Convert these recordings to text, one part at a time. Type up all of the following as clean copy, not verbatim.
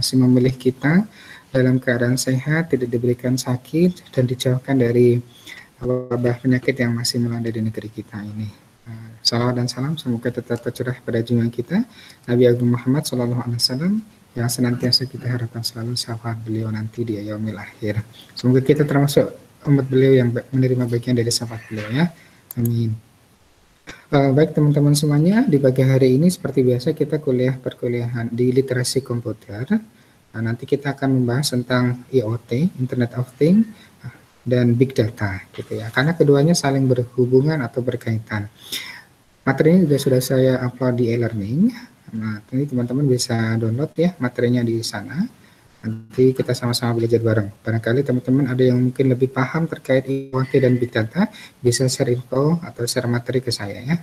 masih memilih kita dalam keadaan sehat, tidak diberikan sakit, dan dijauhkan dari wabah penyakit yang masih melanda di negeri kita ini. Salawat dan salam semoga tetap tercurah pada junjungan kita Nabi Agung Muhammad SAW yang senantiasa kita harapkan selalu syafaat beliau nanti di yaumil akhir. Semoga kita termasuk umat beliau yang menerima bagian dari syafaat beliau ya. Amin. Baik teman-teman semuanya, di pagi hari ini seperti biasa kita perkuliahan di literasi komputer. Nanti kita akan membahas tentang IoT, Internet of Things, dan Big Data gitu ya. Karena keduanya saling berhubungan atau berkaitan. Materinya juga sudah saya upload di e-learning. Nah, ini teman-teman bisa download ya materinya di sana. Nanti kita sama-sama belajar bareng. Barangkali teman-teman ada yang mungkin lebih paham terkait IoT dan Big Data, bisa share info atau share materi ke saya ya,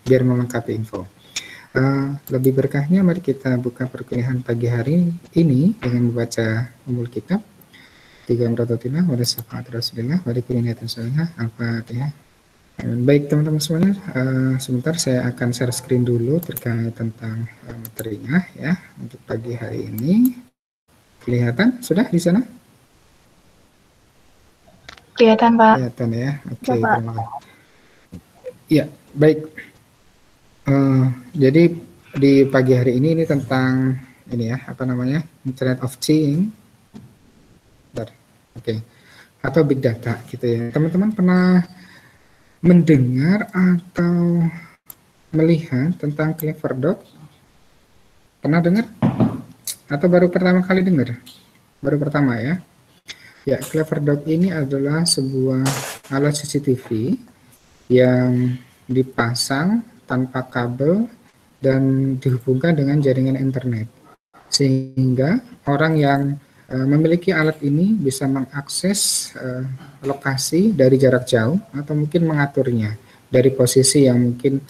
biar melengkapi info. Lebih berkahnya, mari kita buka perkuliahan pagi hari ini dengan membaca umul kitab. 3 Rasulullah, wa syafaat Rasulullah, wa niatan salihah, Al-Fatihah. Baik teman-teman semuanya, sebentar saya akan share screen dulu terkait tentang materinya ya untuk pagi hari ini. Kelihatan sudah di sana? Kelihatan Pak. Kelihatan ya, oke terima kasih. Ya baik, jadi di pagi hari ini tentang ini ya, apa namanya, Internet of Things, oke, atau Big Data gitu ya. Teman-teman pernah mendengar atau melihat tentang Clever.dot? Pernah dengar? Atau baru pertama kali dengar? Baru pertama ya? Ya, Clever.dot ini adalah sebuah alat CCTV yang dipasang tanpa kabel dan dihubungkan dengan jaringan internet. Sehingga orang yang memiliki alat ini bisa mengakses lokasi dari jarak jauh atau mungkin mengaturnya dari posisi yang mungkin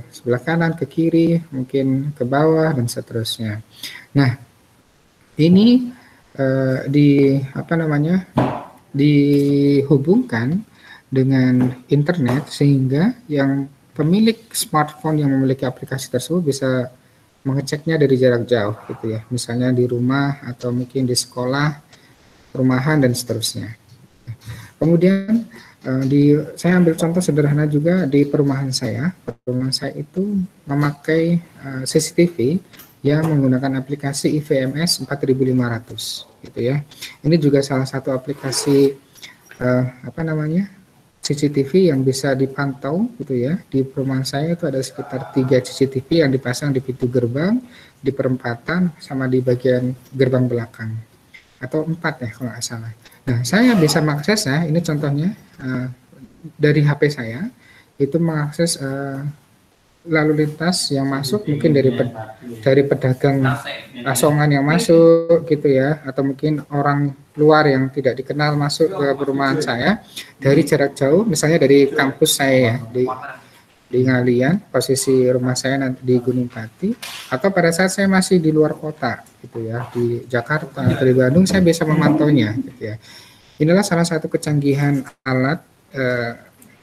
sebelah kanan ke kiri, mungkin ke bawah dan seterusnya. Nah, ini dihubungkan dengan internet sehingga yang pemilik smartphone yang memiliki aplikasi tersebut bisa mengeceknya dari jarak jauh gitu ya, misalnya di rumah atau mungkin di sekolah, rumahan dan seterusnya. Kemudian saya ambil contoh sederhana juga di perumahan saya. Perumahan saya itu memakai CCTV yang menggunakan aplikasi IVMS 4500 gitu ya. Ini juga salah satu aplikasi CCTV yang bisa dipantau gitu ya. Di perumahan saya itu ada sekitar 3 CCTV yang dipasang di pintu gerbang, di perempatan, sama di bagian gerbang belakang. Atau 4 ya kalau nggak salah. Nah, saya bisa mengaksesnya, ini contohnya dari HP saya, itu mengakses lalu lintas yang masuk mungkin dari pedagang asongan yang masuk gitu ya, atau mungkin orang luar yang tidak dikenal masuk ke perumahan saya dari jarak jauh, misalnya dari kampus saya ya, di Ngalian, posisi rumah saya nanti di Gunung Pati, atau pada saat saya masih di luar kota gitu ya, di Jakarta atau di Bandung, saya bisa memantaunya gitu ya. Inilah salah satu kecanggihan alat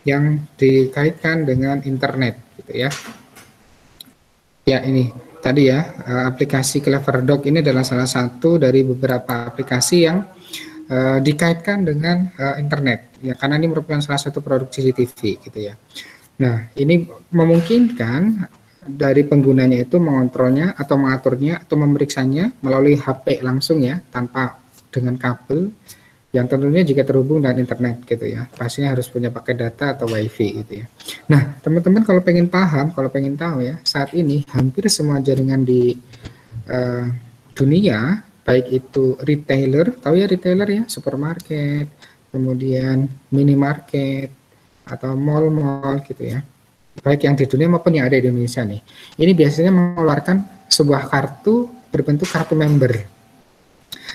yang dikaitkan dengan internet gitu ya. Ya ini tadi ya, aplikasi Clever.dot ini adalah salah satu dari beberapa aplikasi yang dikaitkan dengan internet ya, karena ini merupakan salah satu produk CCTV gitu ya. Nah, ini memungkinkan dari penggunanya itu mengontrolnya atau mengaturnya atau memeriksanya melalui HP langsung ya, tanpa dengan kabel, yang tentunya juga terhubung dengan internet gitu ya. Pastinya harus punya paket data atau wifi gitu ya. Nah, teman-teman kalau pengen paham, kalau pengen tahu ya, saat ini hampir semua jaringan di dunia, baik itu retailer, tahu ya retailer ya, supermarket, kemudian minimarket, atau mall-mall gitu ya, baik yang di dunia maupun yang ada di Indonesia nih, ini biasanya mengeluarkan sebuah kartu berbentuk kartu member.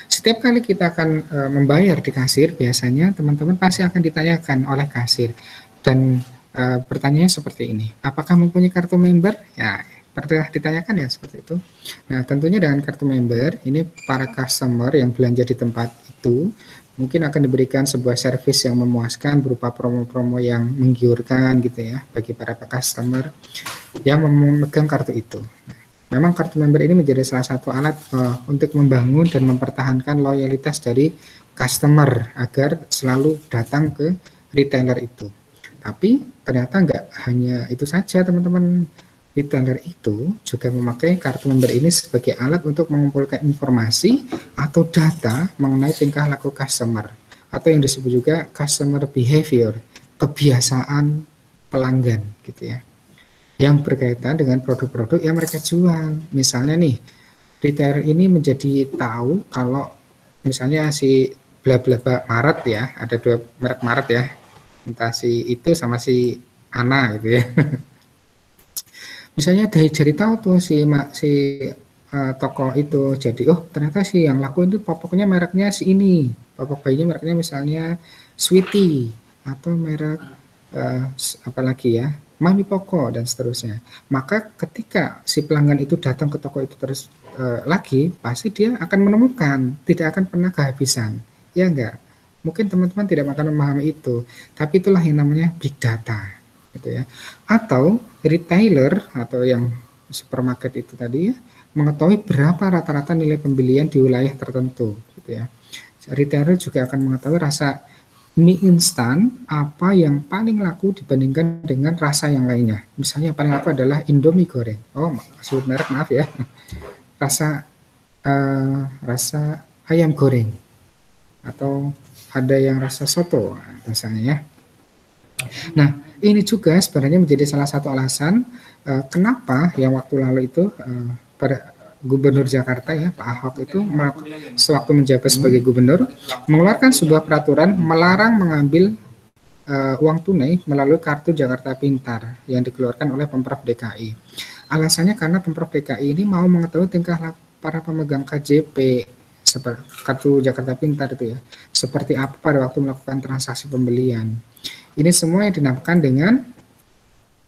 Setiap kali kita akan membayar di kasir, biasanya teman-teman pasti akan ditanyakan oleh kasir, dan pertanyaannya seperti ini, apakah mempunyai kartu member? Ya, pernah ditanyakan ya seperti itu. Nah, tentunya dengan kartu member ini para customer yang belanja di tempat itu mungkin akan diberikan sebuah servis yang memuaskan berupa promo-promo yang menggiurkan gitu ya bagi para customer yang memegang kartu itu. Memang kartu member ini menjadi salah satu alat untuk membangun dan mempertahankan loyalitas dari customer agar selalu datang ke retailer itu. Tapi ternyata nggak hanya itu saja teman-teman, retailer itu juga memakai kartu member ini sebagai alat untuk mengumpulkan informasi atau data mengenai tingkah laku customer atau yang disebut juga customer behavior, kebiasaan pelanggan gitu ya, yang berkaitan dengan produk-produk yang mereka jual. Misalnya nih, retailer ini menjadi tahu kalau misalnya si bla bla bla Maret ya, ada dua merek Maret ya, entah si itu sama si Ana gitu ya. Misalnya dari tahu tuh si toko itu, jadi oh ternyata si yang laku itu popoknya mereknya si ini, popok bayinya mereknya misalnya Sweetie atau merek apalagi ya Mami Poko dan seterusnya. Maka ketika si pelanggan itu datang ke toko itu terus lagi, pasti dia akan menemukan, tidak akan pernah kehabisan, ya enggak? Mungkin teman-teman tidak akan memahami itu, tapi itulah yang namanya big data, gitu ya. Atau retailer atau yang supermarket itu tadi ya, mengetahui berapa rata-rata nilai pembelian di wilayah tertentu, gitu ya. Retailer juga akan mengetahui rasa mie instan apa yang paling laku dibandingkan dengan rasa yang lainnya. Misalnya yang paling laku adalah Indomie goreng. Oh, sebut merek maaf ya. Rasa ayam goreng atau ada yang rasa soto misalnya ya. Nah, ini juga sebenarnya menjadi salah satu alasan kenapa yang waktu lalu itu pada Gubernur Jakarta ya Pak Ahok itu sewaktu menjabat sebagai gubernur mengeluarkan sebuah peraturan melarang mengambil uang tunai melalui kartu Jakarta Pintar yang dikeluarkan oleh Pemprov DKI. Alasannya karena Pemprov DKI ini mau mengetahui tingkah laku para pemegang KJP seperti kartu Jakarta Pintar itu ya, seperti apa pada waktu melakukan transaksi pembelian. Ini semua yang dinamakan dengan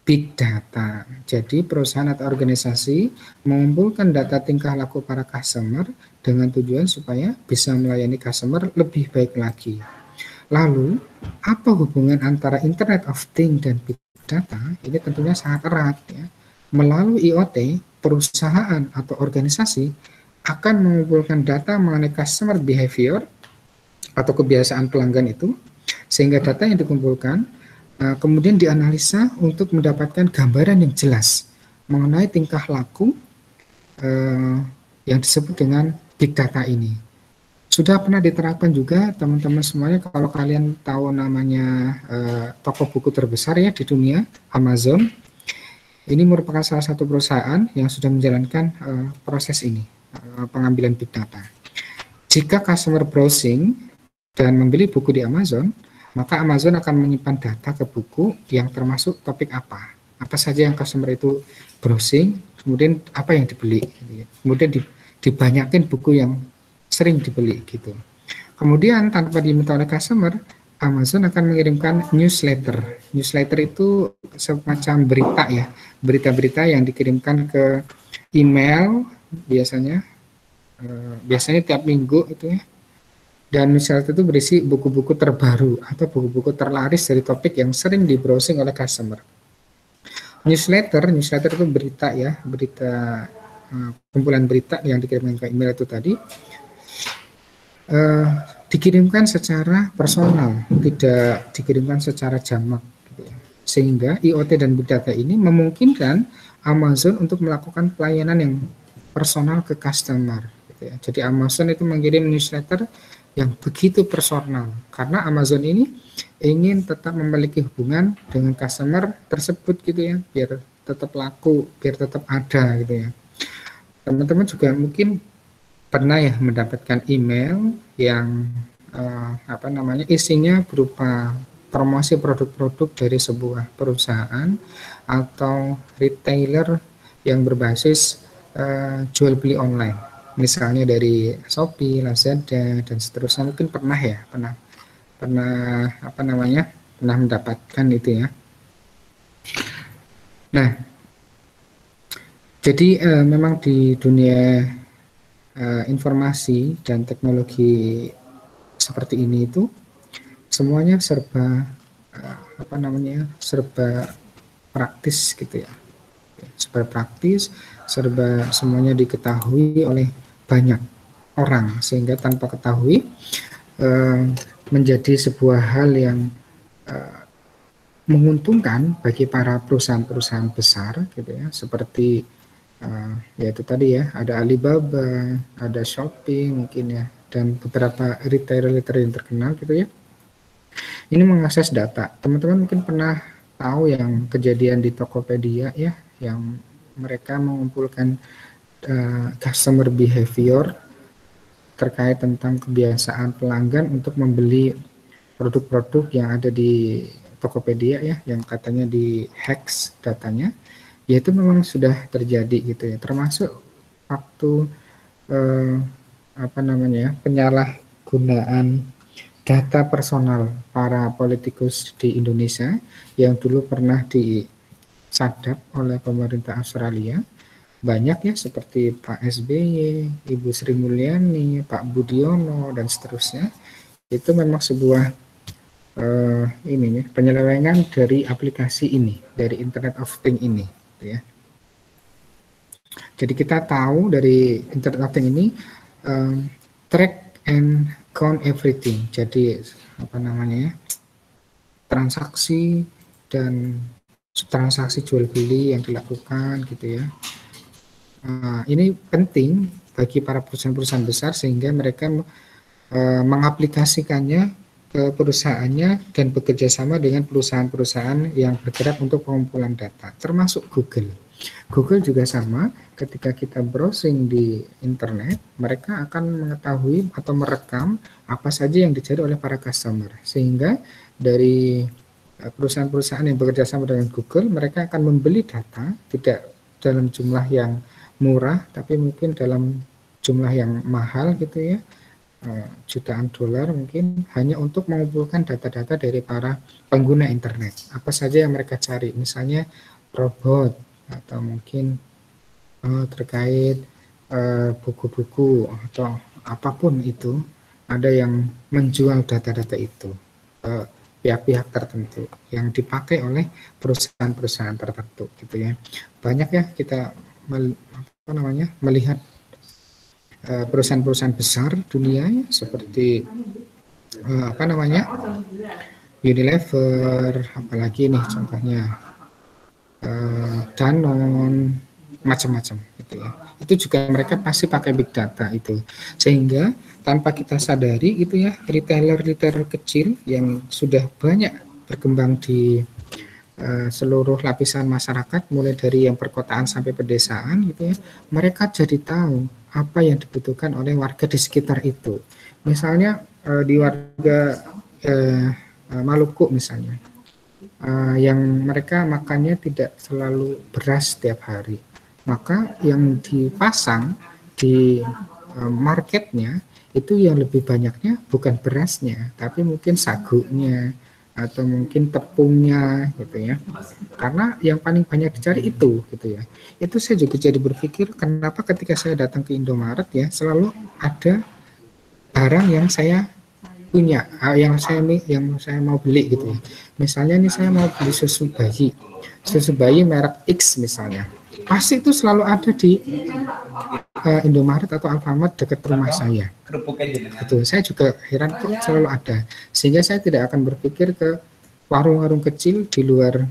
big data. Jadi perusahaan atau organisasi mengumpulkan data tingkah laku para customer dengan tujuan supaya bisa melayani customer lebih baik lagi. Lalu, apa hubungan antara Internet of Things dan big data? Ini tentunya sangat erat ya. Melalui IoT, perusahaan atau organisasi akan mengumpulkan data mengenai customer behavior atau kebiasaan pelanggan itu, sehingga data yang dikumpulkan kemudian dianalisa untuk mendapatkan gambaran yang jelas mengenai tingkah laku yang disebut dengan big data ini. Sudah pernah diterapkan juga teman-teman semuanya kalau kalian tahu namanya toko buku terbesar ya di dunia, Amazon. Ini merupakan salah satu perusahaan yang sudah menjalankan proses ini, pengambilan big data. Jika customer browsing dan membeli buku di Amazon, maka Amazon akan menyimpan data ke buku yang termasuk topik apa saja yang customer itu browsing, kemudian apa yang dibeli, kemudian dibanyakin buku yang sering dibeli gitu. Kemudian tanpa diminta oleh customer, Amazon akan mengirimkan newsletter. Newsletter itu semacam berita ya, berita-berita yang dikirimkan ke email biasanya tiap minggu itu ya. Dan newsletter itu berisi buku-buku terbaru atau buku-buku terlaris dari topik yang sering di-browsing oleh customer. Newsletter itu berita ya, berita kumpulan berita yang dikirimkan ke email itu tadi dikirimkan secara personal, tidak dikirimkan secara jamak. Gitu ya. Sehingga IoT dan Big Data ini memungkinkan Amazon untuk melakukan pelayanan yang personal ke customer. Gitu ya. Jadi Amazon itu mengirim newsletter yang begitu personal karena Amazon ini ingin tetap memiliki hubungan dengan customer tersebut gitu ya, biar tetap laku, biar tetap ada gitu ya. Teman-teman juga mungkin pernah ya mendapatkan email yang isinya berupa promosi produk-produk dari sebuah perusahaan atau retailer yang berbasis jual beli online. Misalnya dari Shopee, Lazada dan seterusnya, mungkin pernah mendapatkan itu ya. Nah, jadi memang di dunia informasi dan teknologi seperti ini itu semuanya serba serba praktis gitu ya. serba praktis, serba semuanya diketahui oleh banyak orang, sehingga tanpa ketahui menjadi sebuah hal yang menguntungkan bagi para perusahaan-perusahaan besar gitu ya, seperti yaitu tadi ya, ada Alibaba, ada Shopee mungkin ya, dan beberapa retailer-retailer yang terkenal gitu ya. Ini mengakses data. Teman-teman mungkin pernah tahu yang kejadian di Tokopedia ya, yang mereka mengumpulkan customer behavior terkait tentang kebiasaan pelanggan untuk membeli produk-produk yang ada di Tokopedia ya, yang katanya di hacks datanya, yaitu memang sudah terjadi gitu ya, termasuk waktu penyalahgunaan data personal para politikus di Indonesia yang dulu pernah disadap oleh pemerintah Australia. Banyak ya, seperti Pak SBY, Ibu Sri Mulyani, Pak Budiono, dan seterusnya. Itu memang sebuah penyelewengan dari aplikasi ini, dari Internet of Things ini gitu ya. Jadi kita tahu dari Internet of Things ini track and count everything. Jadi transaksi dan transaksi jual beli yang dilakukan gitu ya. Ini penting bagi para perusahaan-perusahaan besar sehingga mereka mengaplikasikannya ke perusahaannya dan bekerja sama dengan perusahaan-perusahaan yang bergerak untuk pengumpulan data, termasuk Google. Google juga sama, ketika kita browsing di internet, mereka akan mengetahui atau merekam apa saja yang dicari oleh para customer, sehingga dari perusahaan-perusahaan yang bekerja sama dengan Google, mereka akan membeli data tidak dalam jumlah yang murah, tapi mungkin dalam jumlah yang mahal gitu ya, jutaan dolar mungkin, hanya untuk mengumpulkan data-data dari para pengguna internet. Apa saja yang mereka cari, misalnya robot, atau mungkin terkait buku-buku atau apapun itu, ada yang menjual data-data itu pihak-pihak tertentu yang dipakai oleh perusahaan-perusahaan tertentu gitu ya. Banyak ya kita melihat perusahaan-perusahaan besar dunia ya, seperti Unilever, apalagi nih contohnya Danone, macam-macam gitu ya. Itu juga mereka pasti pakai big data itu, sehingga tanpa kita sadari gitu ya, retailer-retailer kecil yang sudah banyak berkembang di seluruh lapisan masyarakat, mulai dari yang perkotaan sampai pedesaan gitu ya, mereka jadi tahu apa yang dibutuhkan oleh warga di sekitar itu. Misalnya di warga Maluku misalnya, yang mereka makannya tidak selalu beras setiap hari, maka yang dipasang di marketnya itu yang lebih banyaknya bukan berasnya, tapi mungkin sagunya atau mungkin tepungnya gitu ya, karena yang paling banyak dicari itu gitu ya. Itu saya juga jadi berpikir, kenapa ketika saya datang ke Indomaret ya, selalu ada barang yang saya punya, yang saya mau beli gitu ya. Misalnya nih saya mau beli susu bayi merek X misalnya, pasti itu selalu ada di Indomaret atau Alfamart dekat rumah saya. Itu saya juga heran kok selalu ada, sehingga saya tidak akan berpikir ke warung-warung kecil di luar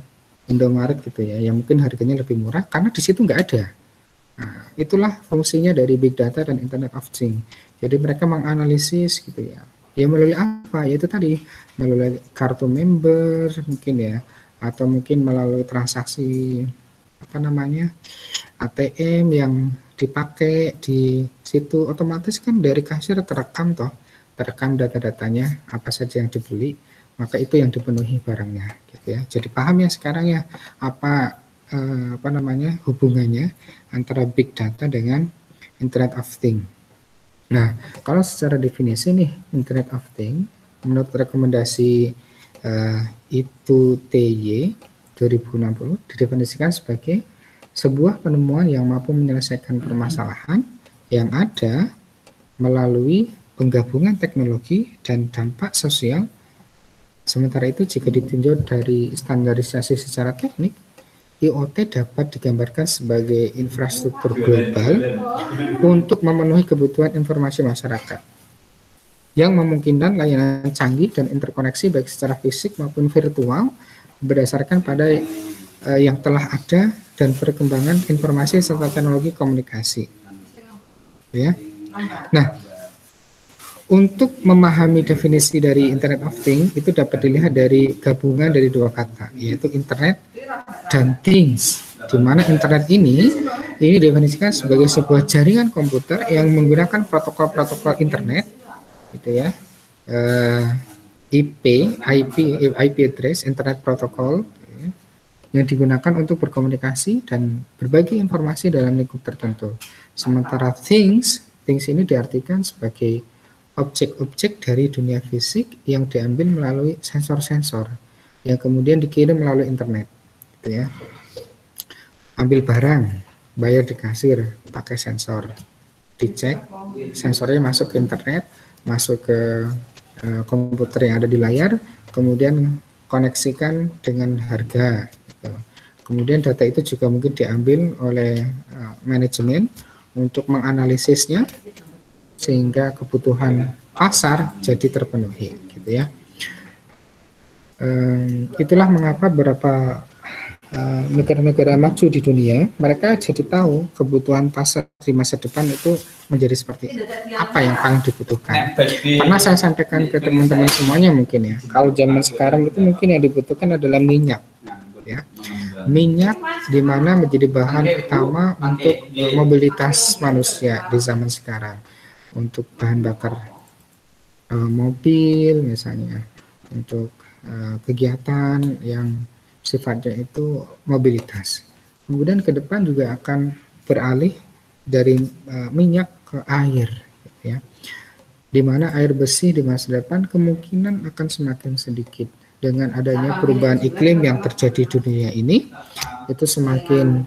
Indomaret gitu ya, yang mungkin harganya lebih murah karena di situ nggak ada. Nah, itulah fungsinya dari big data dan Internet of Things. Jadi mereka menganalisis gitu ya. Ya melalui apa? Yaitu tadi melalui kartu member mungkin ya, atau mungkin melalui transaksi ATM yang dipakai di situ, otomatis kan dari kasir terekam data-datanya apa saja yang dibeli, maka itu yang dipenuhi barangnya gitu ya. Jadi paham ya sekarang ya apa hubungannya antara big data dengan Internet of Things. Nah, kalau secara definisi nih Internet of Things menurut rekomendasi ITUTY 2060 didefinisikan sebagai sebuah penemuan yang mampu menyelesaikan permasalahan yang ada melalui penggabungan teknologi dan dampak sosial. Sementara itu jika ditinjau dari standarisasi secara teknik, IoT dapat digambarkan sebagai infrastruktur global untuk memenuhi kebutuhan informasi masyarakat yang memungkinkan layanan canggih dan interkoneksi baik secara fisik maupun virtual berdasarkan pada yang telah ada dan perkembangan informasi serta teknologi komunikasi. Ya. Nah, untuk memahami definisi dari Internet of Things itu dapat dilihat dari gabungan dari dua kata, yaitu Internet dan Things. Di mana Internet ini didefinisikan sebagai sebuah jaringan komputer yang menggunakan protokol-protokol Internet, gitu ya, IP address, Internet Protocol, ya, yang digunakan untuk berkomunikasi dan berbagi informasi dalam lingkup tertentu. Sementara things ini diartikan sebagai objek-objek dari dunia fisik yang diambil melalui sensor-sensor yang kemudian dikirim melalui internet, gitu ya. Ambil barang, bayar di kasir pakai sensor, dicek, sensornya masuk ke internet, masuk ke komputer yang ada di layar, kemudian koneksikan dengan harga, gitu. Kemudian data itu juga mungkin diambil oleh manajemen untuk menganalisisnya sehingga kebutuhan pasar jadi terpenuhi, gitu ya. Itulah mengapa beberapa negara-negara maju di dunia mereka jadi tahu kebutuhan pasar di masa depan itu menjadi seperti apa yang paling dibutuhkan. Karena saya sampaikan ke teman-teman semuanya mungkin ya, kalau zaman sekarang itu mungkin yang dibutuhkan adalah minyak, ya. Minyak di mana menjadi bahan utama untuk mobilitas manusia di zaman sekarang, untuk bahan bakar mobil misalnya, untuk kegiatan yang sifatnya itu mobilitas. Kemudian ke depan juga akan beralih dari minyak ke air, ya. Di mana air bersih di masa depan kemungkinan akan semakin sedikit dengan adanya perubahan iklim yang terjadi di dunia ini, itu semakin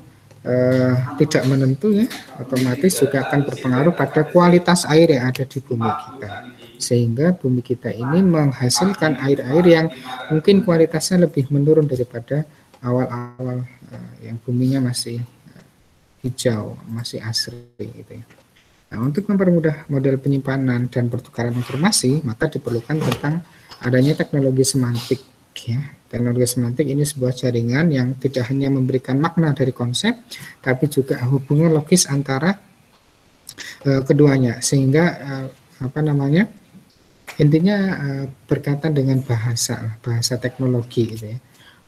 tidak menentu, ya, otomatis juga akan berpengaruh pada kualitas air yang ada di bumi kita, sehingga bumi kita ini menghasilkan air-air yang mungkin kualitasnya lebih menurun daripada awal-awal yang buminya masih hijau, masih asri, gitu ya. Nah, untuk mempermudah model penyimpanan dan pertukaran informasi, maka diperlukan tentang adanya teknologi semantik, ya. Teknologi semantik ini sebuah jaringan yang tidak hanya memberikan makna dari konsep, tapi juga hubungan logis antara keduanya, sehingga intinya berkaitan dengan bahasa teknologi, gitu ya.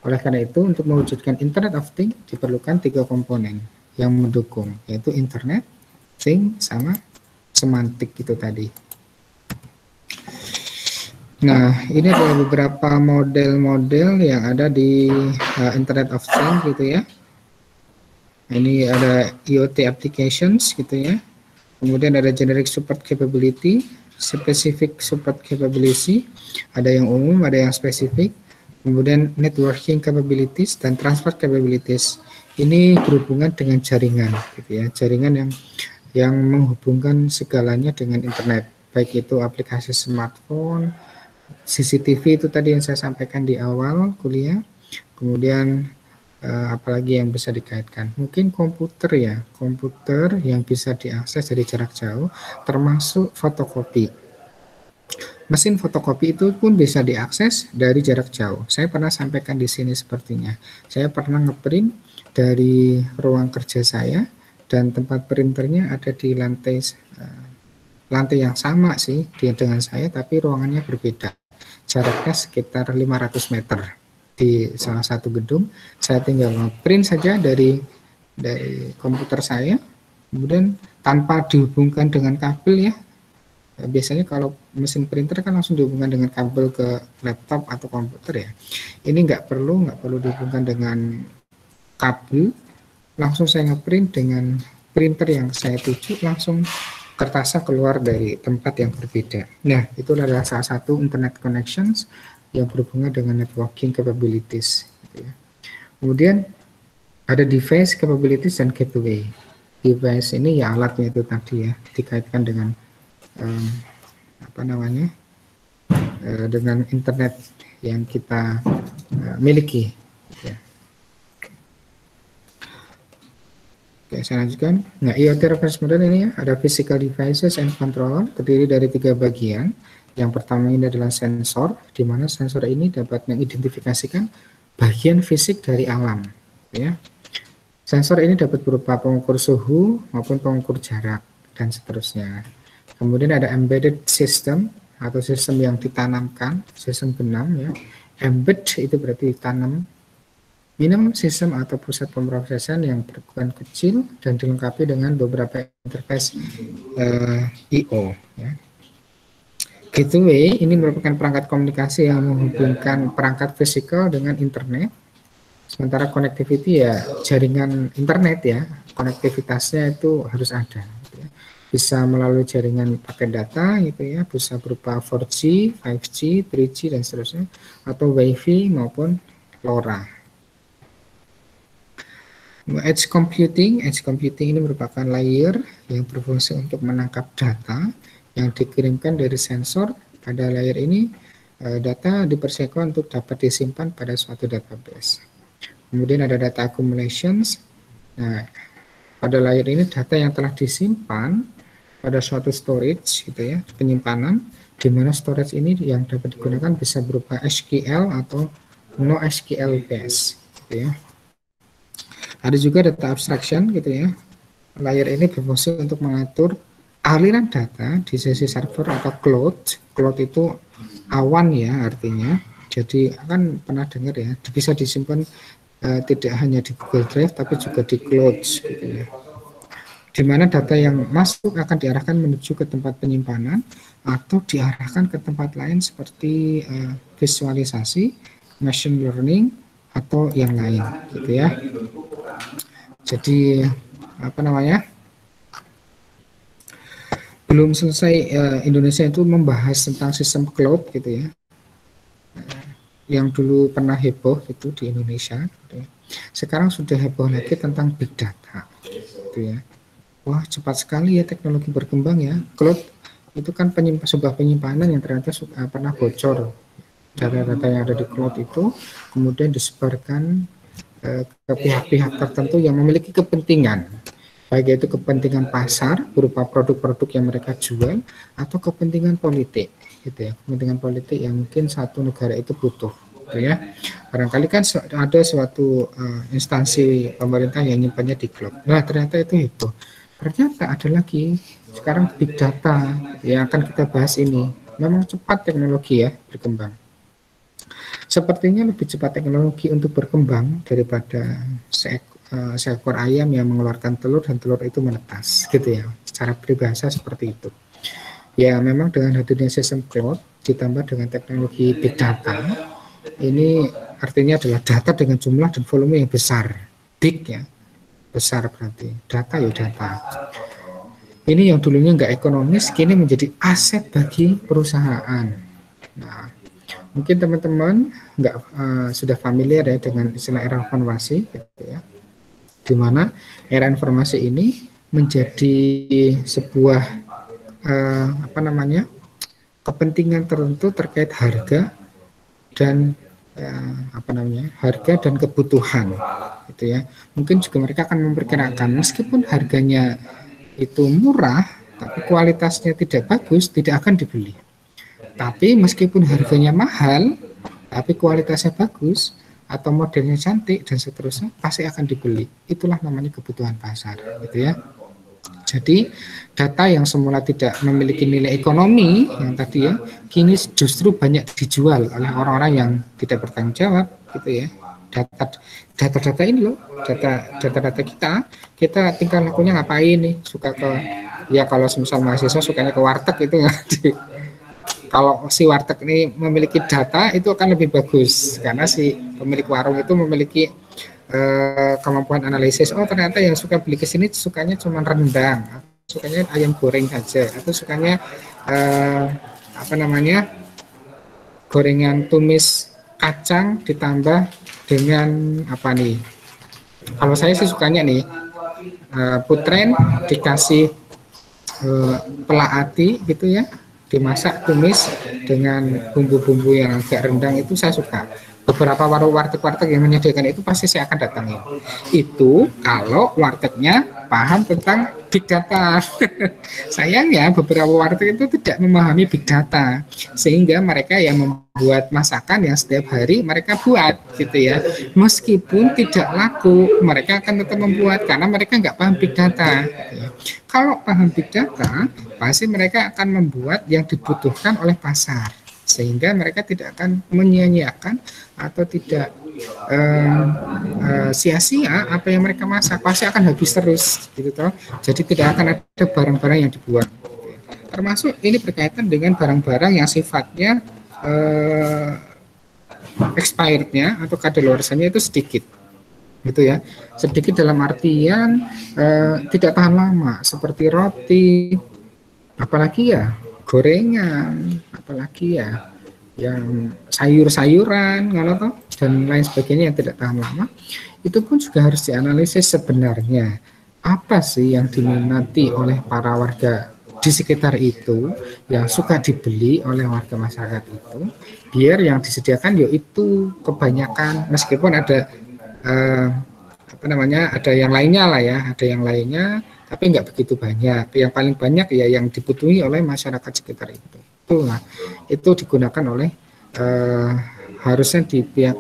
Oleh karena itu, untuk mewujudkan Internet of Things diperlukan 3 komponen yang mendukung, yaitu Internet, Things, sama semantik itu tadi. Nah, ini adalah beberapa model-model yang ada di Internet of Things, gitu ya. Ini ada IoT applications, gitu ya. Kemudian ada generic support capability, specific support capability, ada yang umum, ada yang spesifik. Kemudian networking capabilities dan transfer capabilities. Ini berhubungan dengan jaringan, gitu ya. Jaringan yang menghubungkan segalanya dengan internet, baik itu aplikasi smartphone, CCTV itu tadi yang saya sampaikan di awal kuliah, kemudian apalagi yang bisa dikaitkan, mungkin komputer yang bisa diakses dari jarak jauh, termasuk fotokopi. Mesin fotokopi itu pun bisa diakses dari jarak jauh. Saya pernah sampaikan di sini sepertinya. Saya pernah ngeprint dari ruang kerja saya dan tempat printernya ada di lantai yang sama sih dengan saya, tapi ruangannya berbeda. Jaraknya sekitar 500 meter di salah satu gedung. Saya tinggal print saja dari komputer saya, kemudian tanpa dihubungkan dengan kabel, ya. Biasanya kalau mesin printer kan langsung dihubungkan dengan kabel ke laptop atau komputer, ya. Ini nggak perlu dihubungkan dengan kabel, langsung saya ngeprint dengan printer yang saya tuju, langsung kertasnya keluar dari tempat yang berbeda. Nah, itu adalah salah satu internet connections yang berhubungan dengan networking capabilities, gitu ya. Kemudian ada device capabilities dan gateway. Device ini ya alatnya itu tadi, ya, dikaitkan dengan dengan internet yang kita miliki, ya. Oke, saya lanjutkan. Nah, IoT reference model ini ya, ada physical devices and control, terdiri dari 3 bagian. Yang pertama ini adalah sensor, di mana sensor ini dapat mengidentifikasikan bagian fisik dari alam. Ya. Sensor ini dapat berupa pengukur suhu maupun pengukur jarak, dan seterusnya. Kemudian ada embedded system, atau sistem yang ditanamkan, sistem benam ya. Embed itu berarti tanam. Minimum sistem atau pusat pemrosesan yang berukuran kecil dan dilengkapi dengan beberapa interface I/O. Ya. Gateway ini merupakan perangkat komunikasi yang menghubungkan perangkat fisikal dengan internet. Sementara connectivity ya jaringan internet ya, konektivitasnya itu harus ada. Ya. Bisa melalui jaringan pakai data gitu ya, bisa berupa 4G, 5G, 3G dan seterusnya, atau WiFi maupun LoRa. Edge computing ini merupakan layer yang berfungsi untuk menangkap data yang dikirimkan dari sensor. Pada layer ini data dipersiapkan untuk dapat disimpan pada suatu database. Kemudian ada data accumulations. Nah, pada layer ini data yang telah disimpan pada suatu storage gitu ya, penyimpanan, di mana storage ini yang dapat digunakan bisa berupa SQL atau NoSQL base gitu ya. Ada juga data abstraction gitu ya. Layer ini berfungsi untuk mengatur aliran data di sisi server atau cloud. Cloud itu awan ya artinya. Jadi kan pernah dengar ya, bisa disimpan tidak hanya di Google Drive tapi juga di cloud gitu ya. Di mana data yang masuk akan diarahkan menuju ke tempat penyimpanan atau diarahkan ke tempat lain seperti visualisasi, machine learning atau yang lain gitu ya. Jadi apa namanya, belum selesai Indonesia itu membahas tentang sistem cloud gitu ya, yang dulu pernah heboh itu di Indonesia gitu ya. Sekarang sudah heboh lagi tentang big data gitu ya. Wah cepat sekali ya teknologi berkembang ya. Cloud itu kan sebuah penyimpanan yang ternyata pernah bocor. Data-data yang ada di cloud itu kemudian disebarkan ke pihak-pihak tertentu yang memiliki kepentingan, baik itu kepentingan pasar berupa produk-produk yang mereka jual atau kepentingan politik gitu ya, kepentingan politik yang mungkin satu negara itu butuh gitu ya. Barangkali kan ada suatu instansi pemerintah yang nyimpannya di cloud. Nah ternyata itu ternyata ada lagi sekarang big data yang akan kita bahas ini. Memang cepat teknologi ya berkembang. Sepertinya lebih cepat teknologi untuk berkembang daripada seekor ayam yang mengeluarkan telur dan telur itu menetas gitu ya. Secara peribahasa seperti itu. Ya memang dengan hadirnya sistem cloud ditambah dengan teknologi big data, ini artinya adalah data dengan jumlah dan volume yang besar. Big ya, besar berarti. Data ya data. Ini yang dulunya nggak ekonomis, kini menjadi aset bagi perusahaan. Nah, mungkin teman-teman sudah familiar ya dengan istilah era informasi, gitu ya. Di mana era informasi ini menjadi sebuah kepentingan tertentu terkait harga dan harga dan kebutuhan, gitu ya. Mungkin juga mereka akan memperkirakan meskipun harganya itu murah, tapi kualitasnya tidak bagus, tidak akan dibeli. Tapi meskipun harganya mahal, tapi kualitasnya bagus, atau modelnya cantik, dan seterusnya, pasti akan dibeli. Itulah namanya kebutuhan pasar, gitu ya. Jadi, data yang semula tidak memiliki nilai ekonomi, yang tadi ya, kini justru banyak dijual oleh orang-orang yang tidak bertanggung jawab, gitu ya. Data ini loh, data kita tingkah lakunya ngapain nih, suka ke, ya kalau misal mahasiswa sukanya ke warteg itu ya, kalau si warteg ini memiliki data itu akan lebih bagus karena si pemilik warung itu memiliki kemampuan analisis. Oh ternyata yang suka beli ke sini sukanya cuma rendang, sukanya ayam goreng saja, atau sukanya gorengan tumis kacang ditambah dengan apa nih? Kalau saya sih sukanya nih putren dikasih pelaati gitu ya, dimasak tumis dengan bumbu-bumbu yang agak rendang, itu saya suka. Beberapa warteg-warteg yang menyediakan itu pasti saya akan datangi. Itu kalau wartegnya paham tentang big data. Sayangnya beberapa warteg itu tidak memahami big data, sehingga mereka yang membuat masakan yang setiap hari mereka buat gitu ya. Meskipun tidak laku, mereka akan tetap membuat karena mereka nggak paham big data. Gitu ya. Kalau paham big data, pasti mereka akan membuat yang dibutuhkan oleh pasar, sehingga mereka tidak akan menyia-nyiakan atau tidak sia-sia apa yang mereka masak, pasti akan habis terus gitu toh. Jadi tidak akan ada barang-barang yang dibuang. Termasuk ini berkaitan dengan barang-barang yang sifatnya expirednya atau kadaluarsanya itu sedikit gitu ya, sedikit dalam artian tidak tahan lama, seperti roti, apalagi ya gorengan, apalagi ya yang sayur-sayuran dan lain sebagainya yang tidak tahan lama. Itu pun juga harus dianalisis sebenarnya apa sih yang diminati oleh para warga di sekitar itu, yang suka dibeli oleh warga masyarakat itu, biar yang disediakan yaitu kebanyakan, meskipun ada ada yang lainnya lah ya, ada yang lainnya tapi nggak begitu banyak. Yang paling banyak ya yang dibutuhi oleh masyarakat sekitar itu. Itu digunakan oleh harusnya di pihak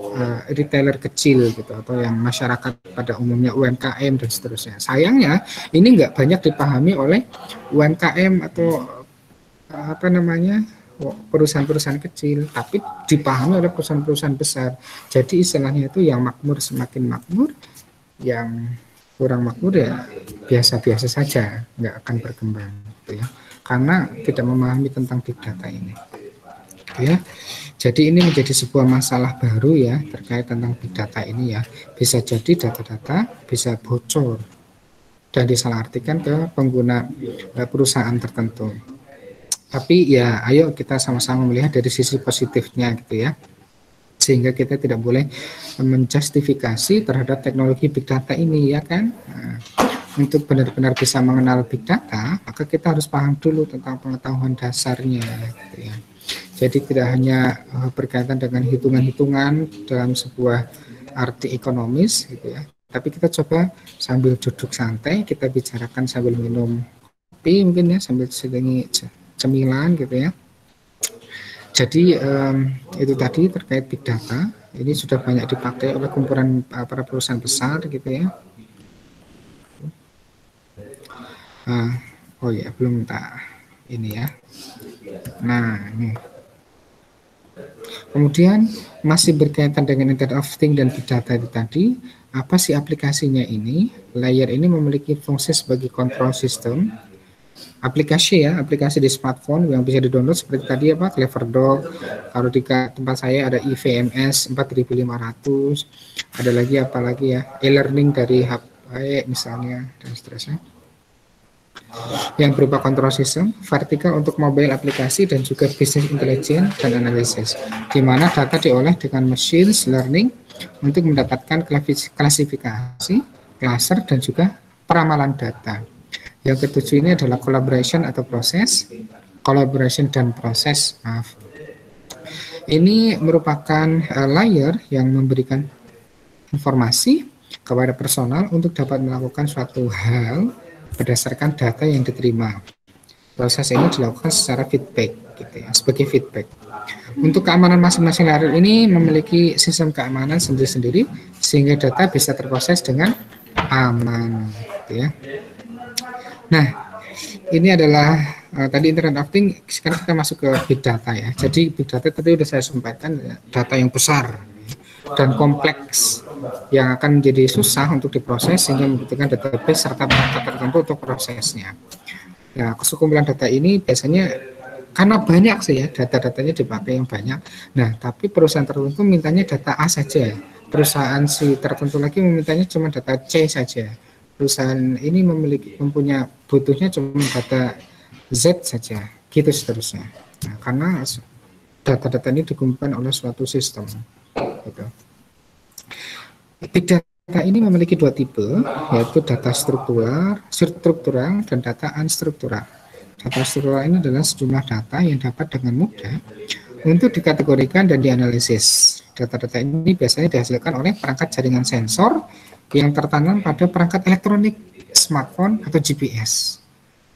retailer kecil gitu, atau yang masyarakat pada umumnya, UMKM dan seterusnya. Sayangnya ini nggak banyak dipahami oleh UMKM atau perusahaan-perusahaan kecil, tapi dipahami oleh perusahaan-perusahaan besar. Jadi istilahnya itu yang makmur semakin makmur, yang kurang makmur ya biasa-biasa saja, nggak akan berkembang gitu ya, karena tidak memahami tentang big data ini gitu ya. Jadi ini menjadi sebuah masalah baru ya terkait tentang big data ini ya. Bisa jadi data-data bisa bocor dan disalahartikan ke pengguna perusahaan tertentu. Tapi ya ayo kita sama-sama melihat dari sisi positifnya gitu ya, sehingga kita tidak boleh menjustifikasi terhadap teknologi big data ini ya kan. Untuk benar-benar bisa mengenal big data, maka kita harus paham dulu tentang pengetahuan dasarnya gitu ya. Jadi tidak hanya berkaitan dengan hitungan-hitungan dalam sebuah arti ekonomis gitu ya, tapi kita coba sambil duduk santai, kita bicarakan sambil minum kopi mungkin ya, sambil sedengi cemilan gitu ya. Jadi itu tadi terkait big data, ini sudah banyak dipakai oleh kumpulan para perusahaan besar gitu ya. Oh ya, belum tak ini ya. Nah, ini. Kemudian masih berkaitan dengan Internet of Things dan big data itu tadi, apa sih aplikasinya ini? Layer ini memiliki fungsi sebagai control system. Aplikasi ya, aplikasi di smartphone yang bisa di-download seperti tadi apa, CleverDoc. Kalau di tempat saya ada IVMS 4500, ada lagi apalagi ya, e-learning dari HP misalnya dan seterusnya. Yang berupa control system, vertikal untuk mobile aplikasi dan juga business intelligence dan analisis, di mana data diolah dengan machine learning untuk mendapatkan klasifikasi, cluster dan juga peramalan data. Yang ketujuh ini adalah collaboration atau proses, collaboration dan proses, maaf. Ini merupakan layer yang memberikan informasi kepada personal untuk dapat melakukan suatu hal berdasarkan data yang diterima. Proses ini dilakukan secara feedback gitu ya, sebagai feedback. Untuk keamanan masing-masing layer ini memiliki sistem keamanan sendiri-sendiri sehingga data bisa terproses dengan aman gitu ya. Nah, ini adalah tadi Internet of Things. Sekarang kita masuk ke big data ya. Jadi big data tadi sudah saya sampaikan, data yang besar dan kompleks yang akan menjadi susah untuk diproses sehingga membutuhkan database serta perangkat tertentu untuk prosesnya. Nah, kesekumpulan data ini biasanya karena banyak sih ya, data-datanya dipakai yang banyak. Nah, tapi perusahaan tertentu mintanya data A saja, perusahaan si tertentu lagi memintanya cuma data C saja. Perusahaan ini mempunyai butuhnya cuma data Z saja, gitu seterusnya. Nah, karena data-data ini dikumpulkan oleh suatu sistem. Gitu. Big data ini memiliki dua tipe, yaitu data struktural dan data unstruktural. Data struktural ini adalah sejumlah data yang dapat dengan mudah untuk dikategorikan dan dianalisis. Data-data ini biasanya dihasilkan oleh perangkat jaringan sensor yang tertanam pada perangkat elektronik smartphone atau GPS.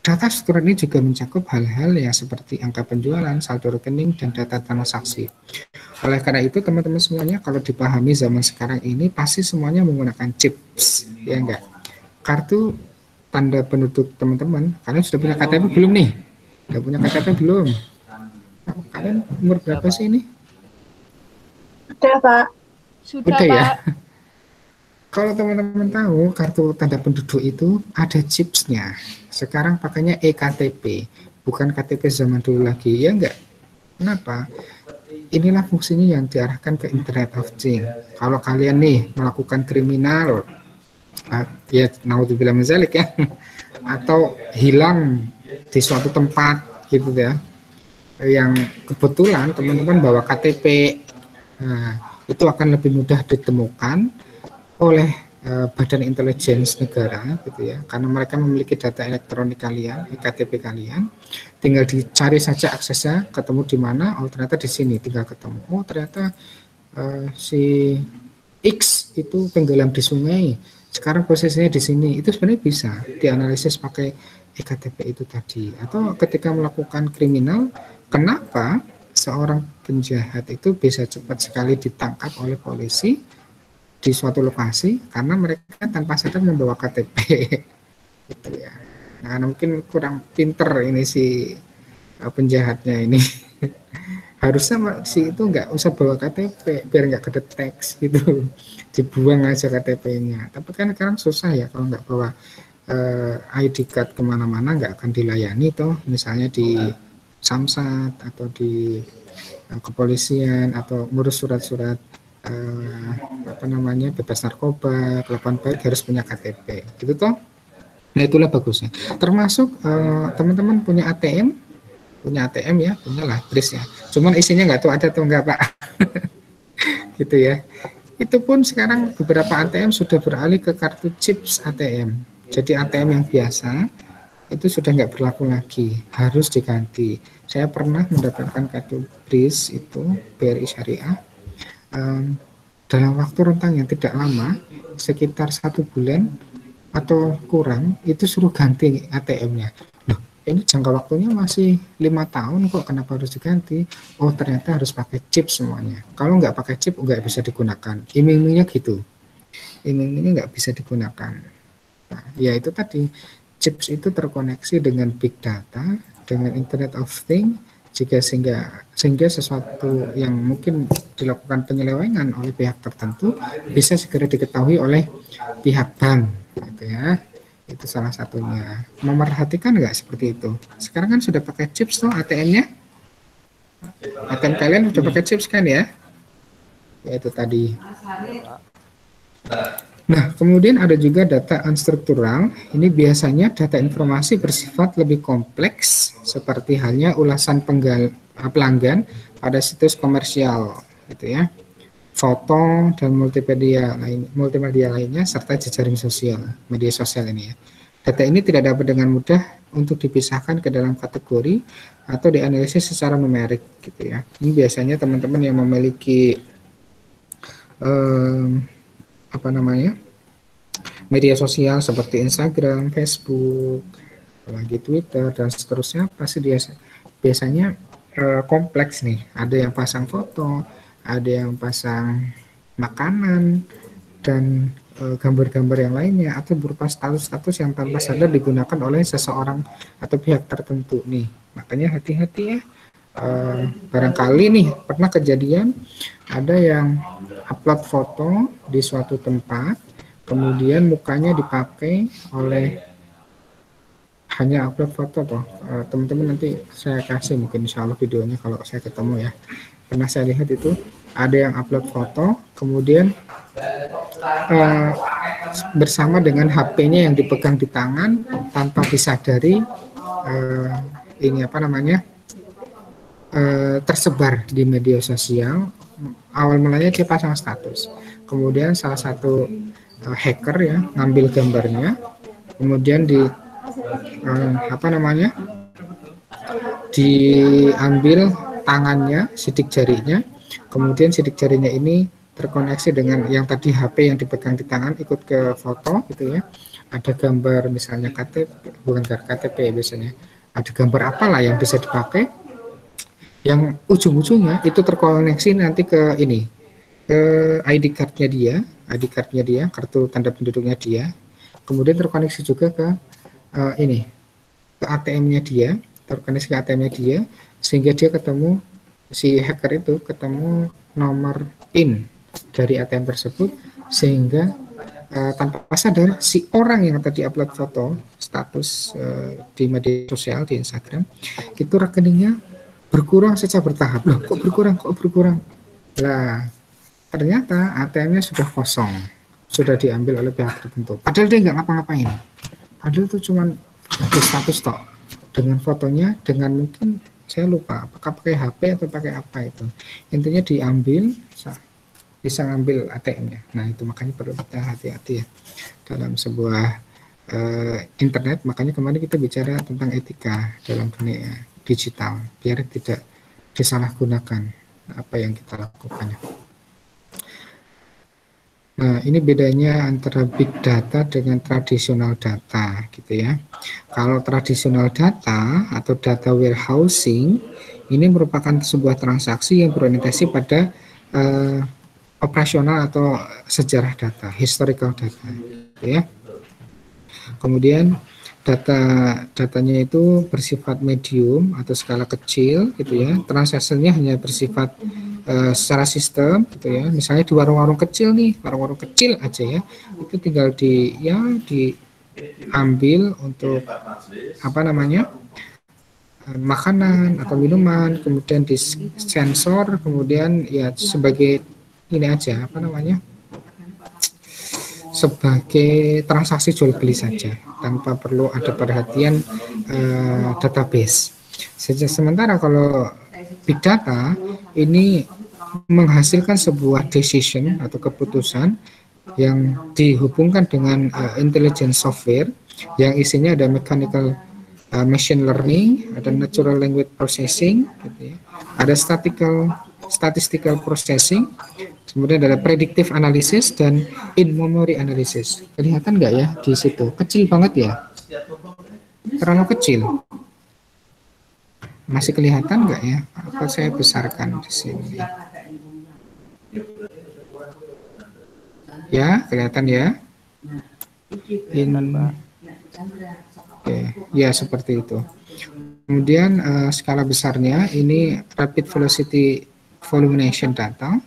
Data struktural ini juga mencakup hal-hal yang seperti angka penjualan, saldo rekening, dan data transaksi. Oleh karena itu, teman-teman semuanya, kalau dipahami zaman sekarang ini, pasti semuanya menggunakan chips, ya enggak? Kartu tanda penduduk teman-teman, kalian sudah punya KTP belum nih? Sudah punya KTP belum? Kalian umur berapa sih ini? Sudah, Pak. Sudah ya? Kalau teman-teman tahu, kartu tanda penduduk itu ada chipsnya. Sekarang pakainya eKTP, bukan KTP zaman dulu lagi, ya enggak? Kenapa? Inilah fungsinya yang diarahkan ke Internet of Things. Kalau kalian nih melakukan kriminal, ya naudzubillah min dzalik ya, atau hilang di suatu tempat gitu ya, yang kebetulan teman-teman bawa KTP, nah, itu akan lebih mudah ditemukan oleh badan intelijen negara gitu ya, karena mereka memiliki data elektronik kalian, KTP kalian, tinggal dicari saja aksesnya, ketemu di mana, oh ternyata di sini, tinggal ketemu, oh ternyata si X itu tenggelam di sungai, sekarang posisinya di sini, itu sebenarnya bisa dianalisis pakai eKTP itu tadi. Atau ketika melakukan kriminal, kenapa seorang penjahat itu bisa cepat sekali ditangkap oleh polisi di suatu lokasi, karena mereka tanpa sadar membawa KTP gitu ya. Nah, mungkin kurang pinter ini si penjahatnya ini. Harusnya si itu nggak usah bawa KTP biar nggak kedeteksi gitu, dibuang aja KTP-nya. Tapi kan sekarang susah ya, kalau nggak bawa ID card kemana-mana nggak akan dilayani toh, misalnya di Samsat atau di kepolisian atau ngurus surat-surat apa namanya bebas narkoba, kelapa baik, harus punya KTP gitu toh. Nah itulah bagusnya. Termasuk teman-teman punya ATM ya, punyalah BRIS ya. Cuman isinya nggak tahu ada atau enggak Pak. Gitu ya. Itu pun sekarang beberapa ATM sudah beralih ke kartu chips ATM. Jadi ATM yang biasa itu sudah nggak berlaku lagi, harus diganti. Saya pernah mendapatkan kartu BRIS itu BRI Syariah. Dalam waktu rentang yang tidak lama, sekitar 1 bulan atau kurang, itu suruh ganti ATM-nya. Loh, ini jangka waktunya masih 5 tahun kok, kenapa harus diganti? Oh ternyata harus pakai chip semuanya. Kalau nggak pakai chip nggak bisa digunakan. Iming-imingnya gitu. Iming-imingnya nggak bisa digunakan. Nah, ya itu tadi, chips itu terkoneksi dengan big data, dengan Internet of Things, sehingga sesuatu yang mungkin dilakukan penyelewengan oleh pihak tertentu bisa segera diketahui oleh pihak bank gitu ya. Itu salah satunya. Memerhatikan nggak seperti itu? Sekarang kan sudah pakai chips tuh ATM-nya. ATM kalian sudah pakai chips kan ya? Ya itu tadi. Nah, kemudian ada juga data unstruktural. Ini biasanya data informasi bersifat lebih kompleks, seperti halnya ulasan pelanggan pada situs komersial, gitu ya, foto dan multimedia lainnya, serta jejaring sosial, media sosial ini ya. Data ini tidak dapat dengan mudah untuk dipisahkan ke dalam kategori atau dianalisis secara numerik, gitu ya. Ini biasanya teman-teman yang memiliki media sosial seperti Instagram, Facebook, lagi Twitter dan seterusnya, pasti biasanya kompleks nih. Ada yang pasang foto, ada yang pasang makanan dan gambar-gambar yang lainnya, atau berupa status-status yang tanpa sadar digunakan oleh seseorang atau pihak tertentu nih. Makanya hati-hati ya. Barangkali nih pernah kejadian ada yang upload foto di suatu tempat, kemudian mukanya dipakai oleh, hanya upload foto toh, teman-teman nanti saya kasih mungkin insya Allah videonya kalau saya ketemu ya. Pernah saya lihat itu ada yang upload foto, kemudian bersama dengan HP-nya yang dipegang di tangan tanpa disadari ini apa namanya tersebar di media sosial. Awal mulanya dia pasang status, kemudian salah satu hacker ya ngambil gambarnya, kemudian diambil tangannya, sidik jarinya, kemudian sidik jarinya ini terkoneksi dengan yang tadi HP yang dipegang di tangan, ikut ke foto gitu ya. Ada gambar misalnya KTP, bukan KTP biasanya. Ada gambar apalah yang bisa dipakai, yang ujung-ujungnya itu terkoneksi nanti ke ini, ke ID card-nya dia, kartu tanda penduduknya dia. Kemudian terkoneksi juga ke ini, ke ATM-nya dia, terkoneksi ke ATM-nya dia, sehingga dia ketemu, si hacker itu ketemu nomor PIN dari ATM tersebut, sehingga tanpa sadar si orang yang tadi upload foto status di media sosial, di Instagram, itu rekeningnya berkurang secara bertahap. Loh, kok berkurang? Lah, ternyata ATM-nya sudah kosong, sudah diambil oleh pihak tertentu. Padahal dia nggak ngapa-ngapain. Padahal itu cuma status tok, dengan fotonya, dengan mungkin saya lupa apakah pakai HP atau pakai apa itu. Intinya diambil, bisa ngambil ATM-nya. Nah itu makanya perlu kita hati-hati ya dalam sebuah internet. Makanya kemarin kita bicara tentang etika dalam dunia digital, biar tidak disalahgunakan apa yang kita lakukan. Nah, ini bedanya antara big data dengan tradisional data gitu ya. Kalau tradisional data atau data warehousing ini merupakan sebuah transaksi yang berorientasi pada operasional atau sejarah data, historical data gitu ya. Kemudian datanya itu bersifat medium atau skala kecil gitu ya. Transaksinya hanya bersifat secara sistem gitu ya. Misalnya di warung-warung kecil nih, warung-warung kecil aja ya, itu tinggal diambil untuk apa namanya, makanan atau minuman, kemudian disensor, kemudian ya sebagai ini aja, apa namanya, sebagai transaksi jual beli saja, tanpa perlu ada perhatian database. Sementara kalau big data ini menghasilkan sebuah decision atau keputusan yang dihubungkan dengan intelligence software yang isinya ada mechanical machine learning, ada natural language processing, gitu ya. Ada statistical processing, kemudian ada predictive analysis dan in-memory analysis. Kelihatan nggak ya di situ? Kecil banget ya? Terlalu kecil. Masih kelihatan nggak ya? Apa saya besarkan di sini? Ya, kelihatan ya? Oke, ya seperti itu. Kemudian skala besarnya ini rapid velocity volumination data,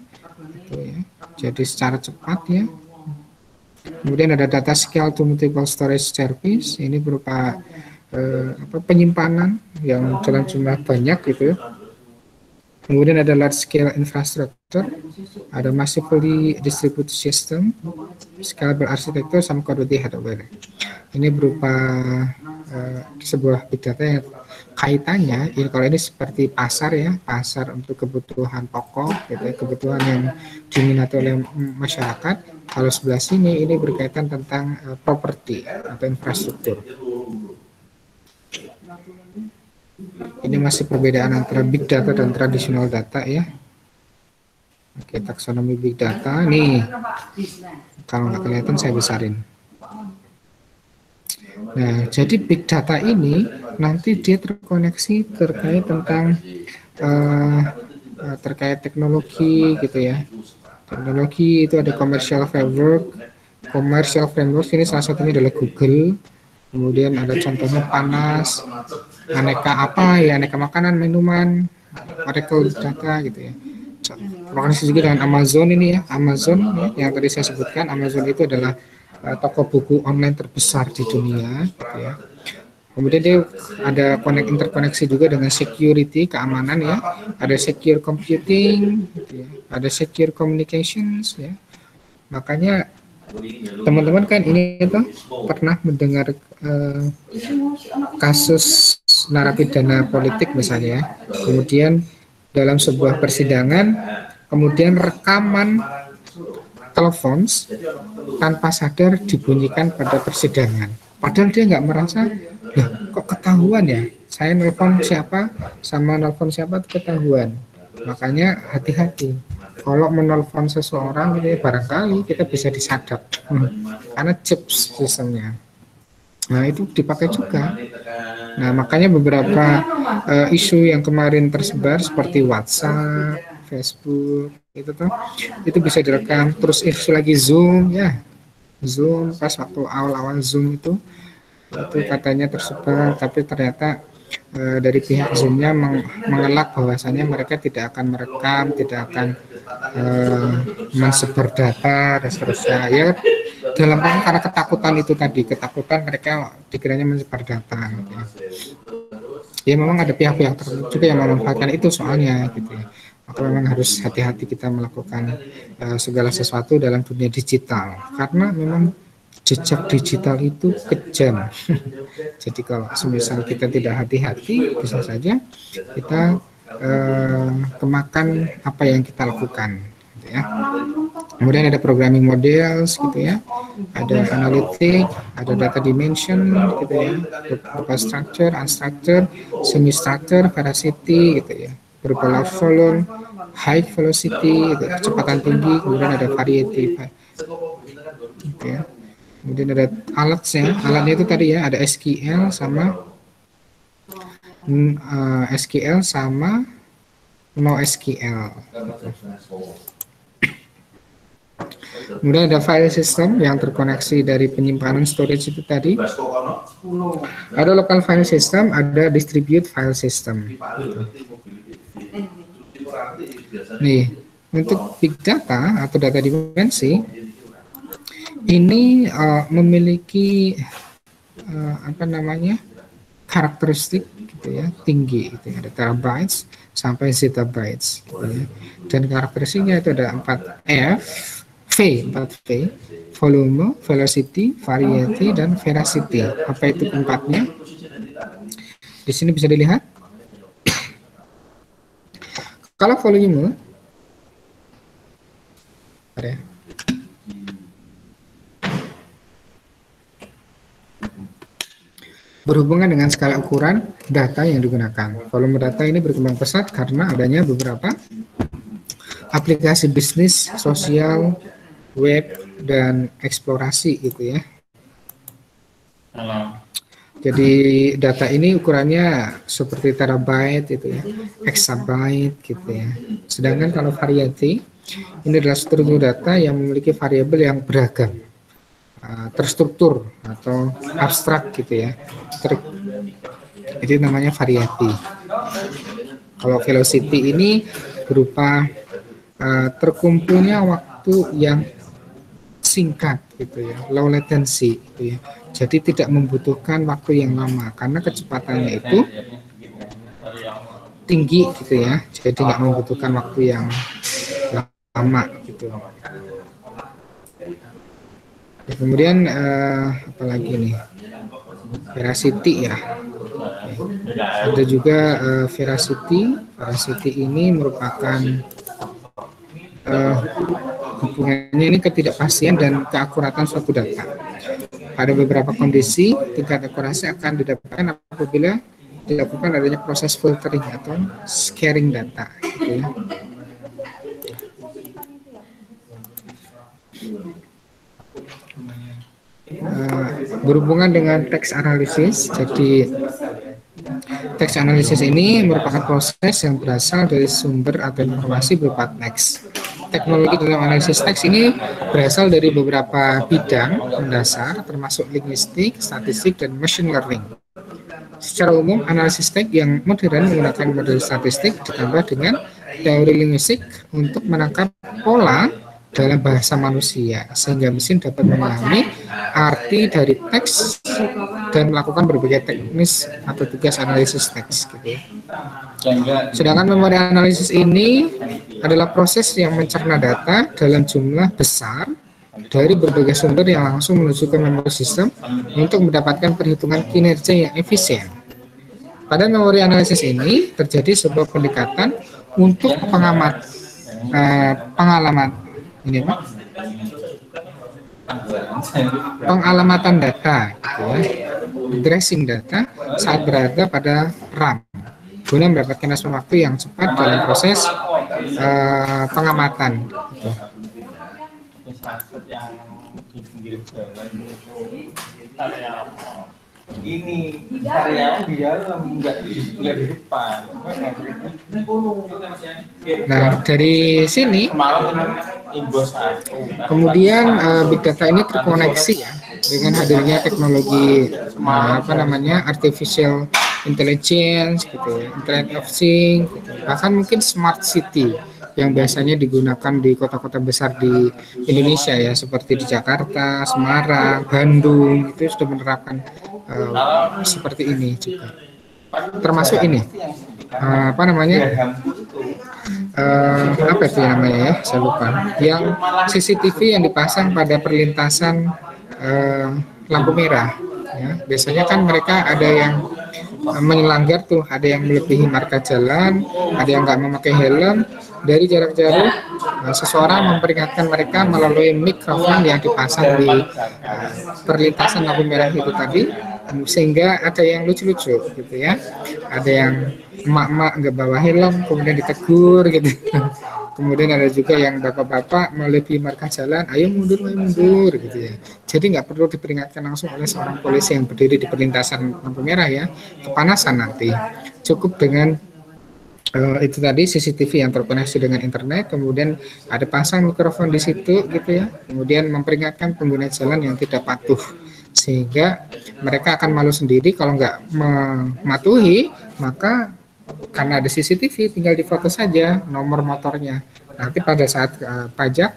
gitu ya. Jadi secara cepat ya. Kemudian ada data scale to multiple storage service, ini berupa penyimpanan yang dalam jumlah banyak gitu ya. Kemudian ada large scale infrastructure, ada massively distributed system, scalable architecture, sama commodity hardware. Ini berupa sebuah big data yang kaitannya, ini kalau ini seperti pasar ya, pasar untuk kebutuhan pokok, gitu ya, kebutuhan yang diminati oleh masyarakat. Kalau sebelah sini ini berkaitan tentang properti atau infrastruktur. Ini masih perbedaan antara big data dan tradisional data ya. Oke, taksonomi big data nih. Kalau nggak kelihatan saya besarin. Nah, jadi big data ini nanti dia terkoneksi terkait tentang terkait teknologi gitu ya. Teknologi itu ada commercial framework. Commercial framework ini salah satunya adalah Google. Kemudian ada contohnya Panas, aneka makanan, minuman, Oracle data gitu ya. Terkoneksi juga dengan Amazon ini ya, Amazon ya, yang tadi saya sebutkan. Amazon itu adalah toko buku online terbesar di dunia gitu ya. Kemudian dia ada interkoneksi juga dengan security, keamanan ya, ada secure computing gitu ya, ada secure communications ya. Makanya teman-teman kan ini tuh pernah mendengar kasus narapidana politik misalnya ya. Kemudian dalam sebuah persidangan, kemudian rekaman telepon tanpa sadar dibunyikan pada persidangan. Padahal dia nggak merasa, ya kok ketahuan ya, saya nelpon siapa sama nelpon siapa itu ketahuan. Makanya hati-hati Kalau menelpon seseorang ini barangkali kita bisa disadap karena chip sistemnya. Nah, itu dipakai juga. Nah, makanya beberapa isu yang kemarin tersebar seperti WhatsApp, Facebook, itu bisa direkam. Terus isu lagi Zoom, ya, Zoom pas waktu awal-awal Zoom itu katanya tersebar, tapi ternyata dari pihak Zoom-nya mengelak bahwasanya mereka tidak akan merekam, tidak akan mensebar data dan seterusnya. Ya, dalam karena ketakutan itu tadi, ketakutan mereka dikiranya menyebar data. Gitu ya. Ya memang ada pihak-pihak tertentu juga yang memanfaatkan itu soalnya, gitu ya. Maka memang harus hati-hati kita melakukan segala sesuatu dalam dunia digital, karena memang jejak digital itu kejam. Jadi kalau semisal kita tidak hati-hati, bisa saja kita kemakan apa yang kita lakukan, gitu ya. Kemudian ada programming models, gitu ya, ada analytic, ada data dimension, gitu ya, berupa structure, unstructured, semi structure, veracity, gitu ya, berupa low volume, high velocity, gitu, kecepatan tinggi, kemudian ada variety, gitu ya. Kemudian ada alatnya itu tadi ya, ada SQL sama NoSQL. Kemudian ada file system yang terkoneksi dari penyimpanan storage itu tadi. Ada local file system, ada distribute file system. Nih, untuk big data atau data dimensi ini memiliki karakteristik, gitu ya, tinggi, gitu ya. Ada terabytes sampai zettabytes, gitu ya. Dan karakteristiknya itu ada 4V, volume, velocity, variety, dan veracity. Apa itu keempatnya? Di sini bisa dilihat. Kalau volume, ada berhubungan dengan skala ukuran data yang digunakan. Volume data ini berkembang pesat karena adanya beberapa aplikasi bisnis, sosial, web, dan eksplorasi, gitu ya. Jadi data ini ukurannya seperti terabyte, itu ya, exabyte, gitu ya. Sedangkan kalau variety, ini adalah struktur data yang memiliki variabel yang beragam, terstruktur atau abstrak, gitu ya. Jadi namanya variety. Kalau velocity ini berupa terkumpulnya waktu yang singkat, gitu ya, low latency, gitu ya. Jadi tidak membutuhkan waktu yang lama karena kecepatannya itu tinggi, gitu ya. Jadi nggak membutuhkan waktu yang lama, gitu. Kemudian apalagi nih, veracity ya. Ada juga veracity. Veracity ini merupakan hubungannya ini ketidakpastian dan keakuratan suatu data. Pada beberapa kondisi, tingkat akurasi akan didapatkan apabila dilakukan adanya proses filtering atau scaring data, gitu ya. Berhubungan dengan text analysis. Jadi text analysis ini merupakan proses yang berasal dari sumber atau informasi berupa teks. Teknologi dalam analisis teks ini berasal dari beberapa bidang mendasar, termasuk linguistik, statistik, dan machine learning. Secara umum, analisis teks yang modern menggunakan model statistik ditambah dengan teori linguistik untuk menangkap pola dalam bahasa manusia, sehingga mesin dapat memahami arti dari teks dan melakukan berbagai teknis atau tugas analisis teks, gitu. Sedangkan memori analisis ini adalah proses yang mencerna data dalam jumlah besar dari berbagai sumber yang langsung menuju ke memori sistem untuk mendapatkan perhitungan kinerja yang efisien. Pada memori analisis ini terjadi sebuah pendekatan untuk pengalamatan data, gitu ya, addressing data saat berada pada RAM guna mendapatkan respon waktu yang cepat dalam proses pengamatan. Gitu. Yang di pinggir jalan itu area ini area di dalam nggak di depan. Nah dari sini kemudian big data ini terkoneksi ya dengan hadirnya teknologi artificial intelligence gitu, Internet of Things, gitu. Bahkan mungkin smart city yang biasanya digunakan di kota-kota besar di Indonesia ya, seperti di Jakarta, Semarang, Bandung, itu sudah menerapkan seperti ini juga. Termasuk ini apa itu namanya ya, saya lupa, yang CCTV yang dipasang pada perlintasan lampu merah ya. Biasanya kan mereka ada yang melanggar tuh, ada yang melebihi marka jalan, ada yang nggak memakai helm. Dari jarak jauh seseorang memperingatkan mereka melalui mikrofon yang dipasang di perlintasan lampu merah itu tadi, sehingga ada yang lucu-lucu gitu ya, ada yang emak-emak nggak bawa helm kemudian ditegur gitu. Kemudian ada juga yang bapak-bapak melebihi marka jalan, ayo mundur gitu ya. Jadi nggak perlu diperingatkan langsung oleh seorang polisi yang berdiri di perlintasan lampu merah ya, kepanasan nanti. Cukup dengan itu tadi CCTV yang terkoneksi dengan internet, kemudian ada pasang mikrofon di situ gitu ya, kemudian memperingatkan pengguna jalan yang tidak patuh, sehingga mereka akan malu sendiri kalau nggak mematuhi. Maka karena ada CCTV tinggal difoto saja nomor motornya, nanti pada saat pajak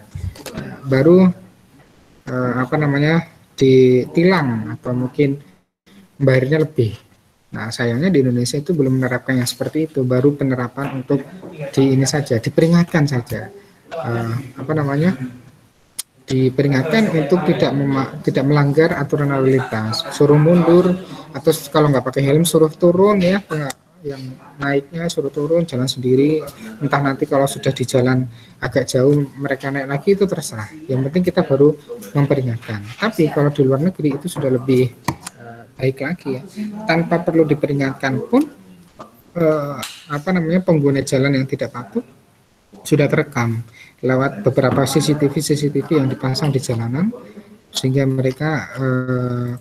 baru ditilang atau mungkin bayarnya lebih. Nah sayangnya di Indonesia itu belum menerapkan yang seperti itu, baru penerapan untuk di ini saja, diperingatkan saja, diperingatkan untuk tidak melanggar aturan lalu lintas, suruh mundur, atau kalau nggak pakai helm suruh turun ya, yang naiknya suruh turun, jalan sendiri, entah nanti kalau sudah di jalan agak jauh mereka naik lagi, itu terserah, yang penting kita baru memperingatkan. Tapi kalau di luar negeri itu sudah lebih baik lagi ya, tanpa perlu diperingatkan pun pengguna jalan yang tidak patuh sudah terekam lewat beberapa CCTV yang dipasang di jalanan, sehingga mereka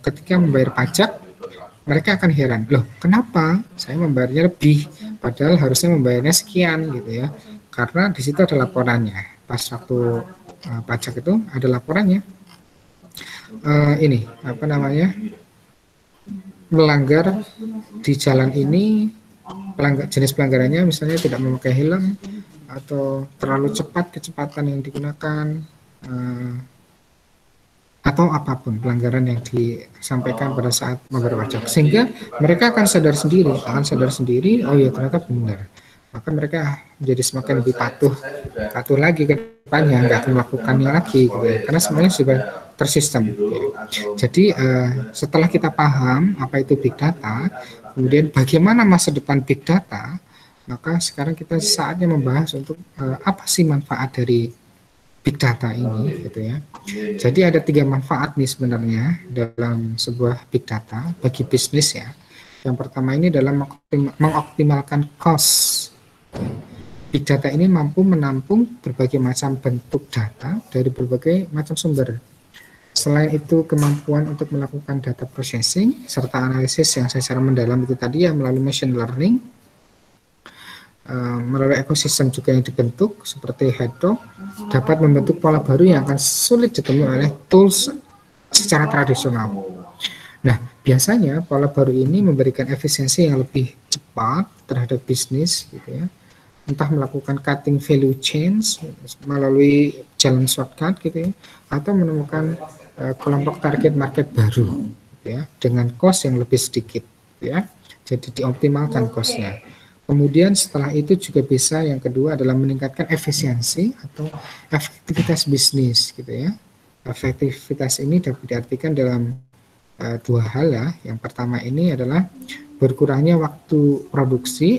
ketika membayar pajak mereka akan heran, loh kenapa saya membayarnya lebih padahal harusnya membayarnya sekian gitu ya, karena di situ ada laporannya. Pas waktu pajak itu ada laporannya, melanggar di jalan ini, jenis pelanggarannya misalnya tidak memakai helm atau terlalu cepat kecepatan yang digunakan, atau apapun pelanggaran yang disampaikan pada saat membayar pajak, sehingga mereka akan sadar sendiri, oh ya ternyata benar, maka mereka menjadi semakin lebih patuh lagi ke depannya, nggak akan melakukannya lagi gitu ya, karena semuanya sudah tersistem gitu. Jadi setelah kita paham apa itu big data, kemudian bagaimana masa depan big data, maka sekarang kita saatnya membahas untuk apa sih manfaat dari big data ini gitu ya. Jadi ada 3 manfaat nih sebenarnya dalam sebuah big data bagi bisnis ya. Yang pertama ini dalam mengoptimalkan cost. Big data ini mampu menampung berbagai macam bentuk data dari berbagai macam sumber. Selain itu, kemampuan untuk melakukan data processing serta analisis yang secara mendalam itu tadi ya, melalui machine learning, melalui ekosistem juga yang dibentuk seperti Hedgehog, dapat membentuk pola baru yang akan sulit ditemui oleh tools secara tradisional. Nah, biasanya pola baru ini memberikan efisiensi yang lebih cepat terhadap bisnis gitu ya. Entah melakukan cutting value chains melalui jalan shortcut gitu ya, atau menemukan kelompok target market baru ya, dengan cost yang lebih sedikit ya. Jadi dioptimalkan costnya. Kemudian setelah itu juga bisa, yang kedua adalah meningkatkan efisiensi atau efektivitas bisnis gitu ya. Efektivitas ini dapat diartikan dalam 2 hal ya. Yang pertama ini adalah berkurangnya waktu produksi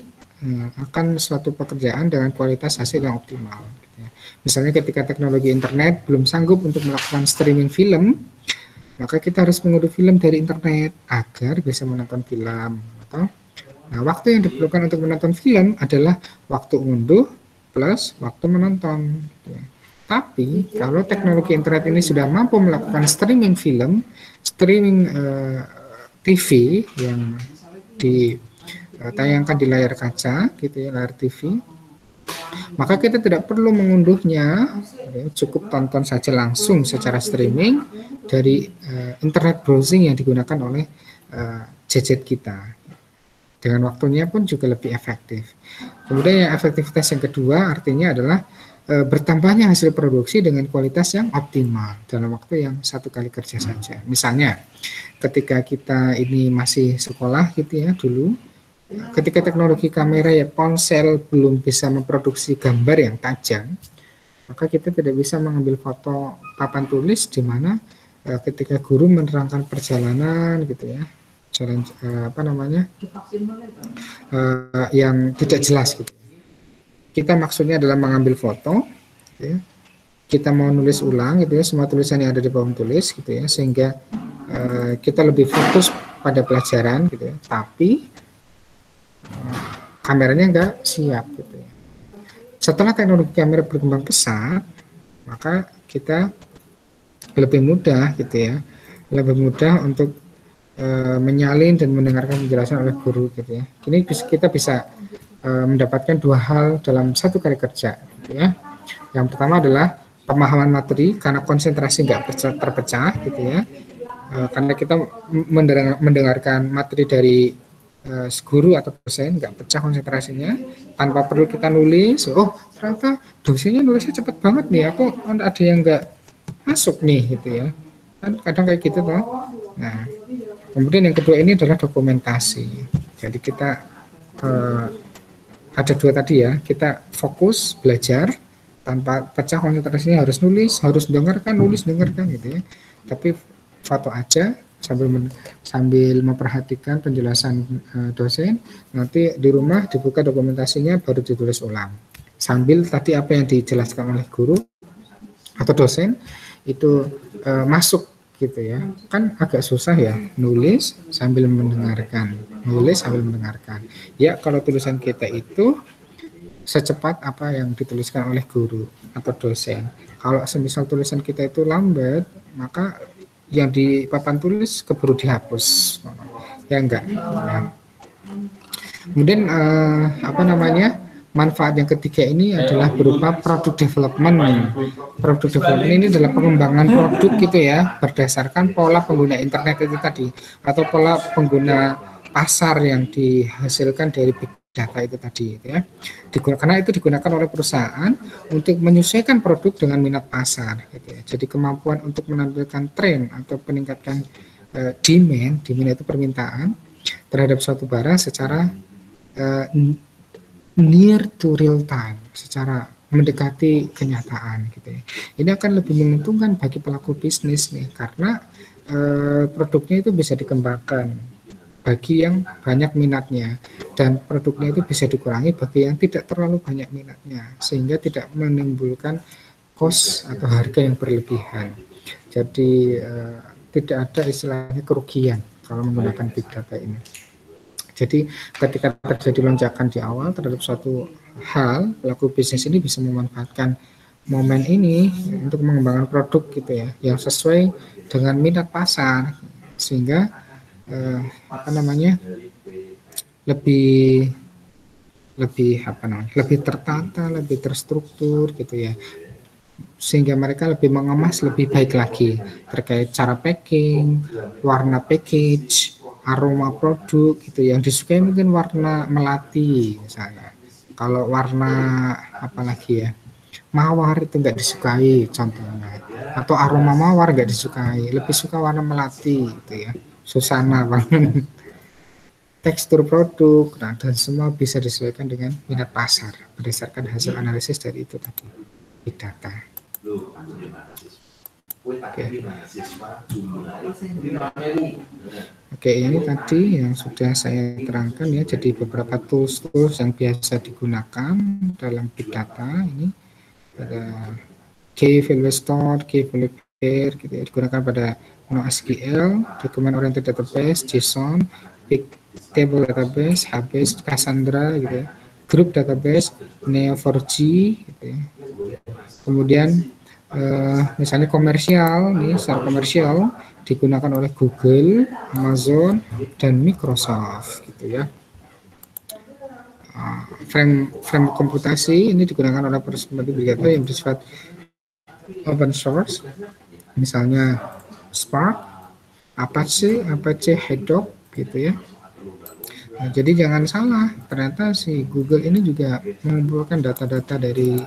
akan suatu pekerjaan dengan kualitas hasil yang optimal. Misalnya ketika teknologi internet belum sanggup untuk melakukan streaming film, maka kita harus mengunduh film dari internet agar bisa menonton film. Nah, waktu yang diperlukan untuk menonton film adalah waktu unduh, plus waktu menonton. Gitu ya. Tapi kalau teknologi internet ini sudah mampu melakukan streaming film, streaming TV yang ditayangkan di layar kaca, gitu ya, layar TV, maka kita tidak perlu mengunduhnya, ya, cukup tonton saja langsung secara streaming dari internet browsing yang digunakan oleh gadget kita. Dengan waktunya pun juga lebih efektif. Kemudian yang efektivitas yang kedua artinya adalah bertambahnya hasil produksi dengan kualitas yang optimal dalam waktu yang satu kali kerja saja. Misalnya ketika kita ini masih sekolah gitu ya dulu, ketika teknologi kamera ya ponsel belum bisa memproduksi gambar yang tajam, maka kita tidak bisa mengambil foto papan tulis di mana ketika guru menerangkan perjalanan gitu ya, jalan yang tidak jelas gitu. Kita maksudnya adalah mengambil foto, ya. Kita mau nulis ulang gitu ya, semua tulisan yang ada di papan tulis gitu ya, sehingga kita lebih fokus pada pelajaran gitu ya. Tapi kameranya enggak siap gitu ya. Setelah teknologi kamera berkembang pesat, maka kita lebih mudah gitu ya, lebih mudah untuk menyalin dan mendengarkan penjelasan oleh guru gitu ya. Ini kita bisa mendapatkan dua hal dalam satu kali kerja gitu ya. Yang pertama adalah pemahaman materi karena konsentrasi nggak terpecah gitu ya, karena kita mendengarkan materi dari guru atau dosen nggak pecah konsentrasinya, tanpa perlu kita nulis. Oh ternyata dosennya nulisnya cepet banget nih, aku ada yang nggak masuk nih gitu ya, kan kadang kayak gitu toh. Nah kemudian yang kedua ini adalah dokumentasi. Jadi kita ada dua tadi ya, kita fokus belajar tanpa pecah konsentrasinya, harus nulis, harus dengarkan, nulis, dengarkan gitu ya. Tapi foto aja sambil memperhatikan penjelasan dosen, nanti di rumah dibuka dokumentasinya baru ditulis ulang. Sambil tadi apa yang dijelaskan oleh guru atau dosen itu masuk gitu ya. Kan agak susah ya nulis sambil mendengarkan, nulis sambil mendengarkan. Ya kalau tulisan kita itu secepat apa yang dituliskan oleh guru atau dosen. Kalau semisal tulisan kita itu lambat, maka yang di papan tulis keburu dihapus. Ya enggak. Ya. Kemudian manfaat yang ketiga ini adalah berupa product development. Product development ini adalah pengembangan produk gitu ya, berdasarkan pola pengguna internet itu tadi, atau pola pengguna pasar yang dihasilkan dari big data itu tadi gitu ya. Karena itu digunakan oleh perusahaan untuk menyesuaikan produk dengan minat pasar gitu ya. Jadi kemampuan untuk menampilkan tren atau meningkatkan demand itu permintaan terhadap suatu barang secara near to real time, secara mendekati kenyataan gitu ya. Ini akan lebih menguntungkan bagi pelaku bisnis nih, karena produknya itu bisa dikembangkan bagi yang banyak minatnya, dan produknya itu bisa dikurangi bagi yang tidak terlalu banyak minatnya, sehingga tidak menimbulkan cost atau harga yang berlebihan. Jadi tidak ada istilahnya kerugian kalau menggunakan big data ini. Jadi ketika terjadi lonjakan di awal terhadap suatu hal, pelaku bisnis ini bisa memanfaatkan momen ini untuk mengembangkan produk gitu ya, yang sesuai dengan minat pasar, sehingga lebih tertata, lebih terstruktur gitu ya, sehingga mereka lebih mengemas lebih baik lagi terkait cara packing, warna package, aroma produk gitu. Yang disukai mungkin warna melati misalnya, kalau warna mawar itu nggak disukai contohnya, atau aroma mawar nggak disukai, lebih suka warna melati gitu ya, susana banget. Tekstur produk, nah, dan semua bisa disesuaikan dengan minat pasar berdasarkan hasil analisis dari itu tadi, big data. Oke, ini tadi yang sudah saya terangkan ya. Jadi beberapa tools yang biasa digunakan dalam big data ini ada Key Value Store, Key Value Pair gitu ya, digunakan pada NoSQL, Document Oriented Database, JSON, Big Table Database, HBase, Cassandra gitu ya, grup database Neo4j gitu ya. Kemudian misalnya komersial nih, secara komersial digunakan oleh Google, Amazon, dan Microsoft gitu ya. Frame komputasi ini digunakan oleh perusahaan big data yang bersifat open source, misalnya Spark, Apache Hadoop gitu ya. Nah, jadi jangan salah, ternyata si Google ini juga mengumpulkan data-data dari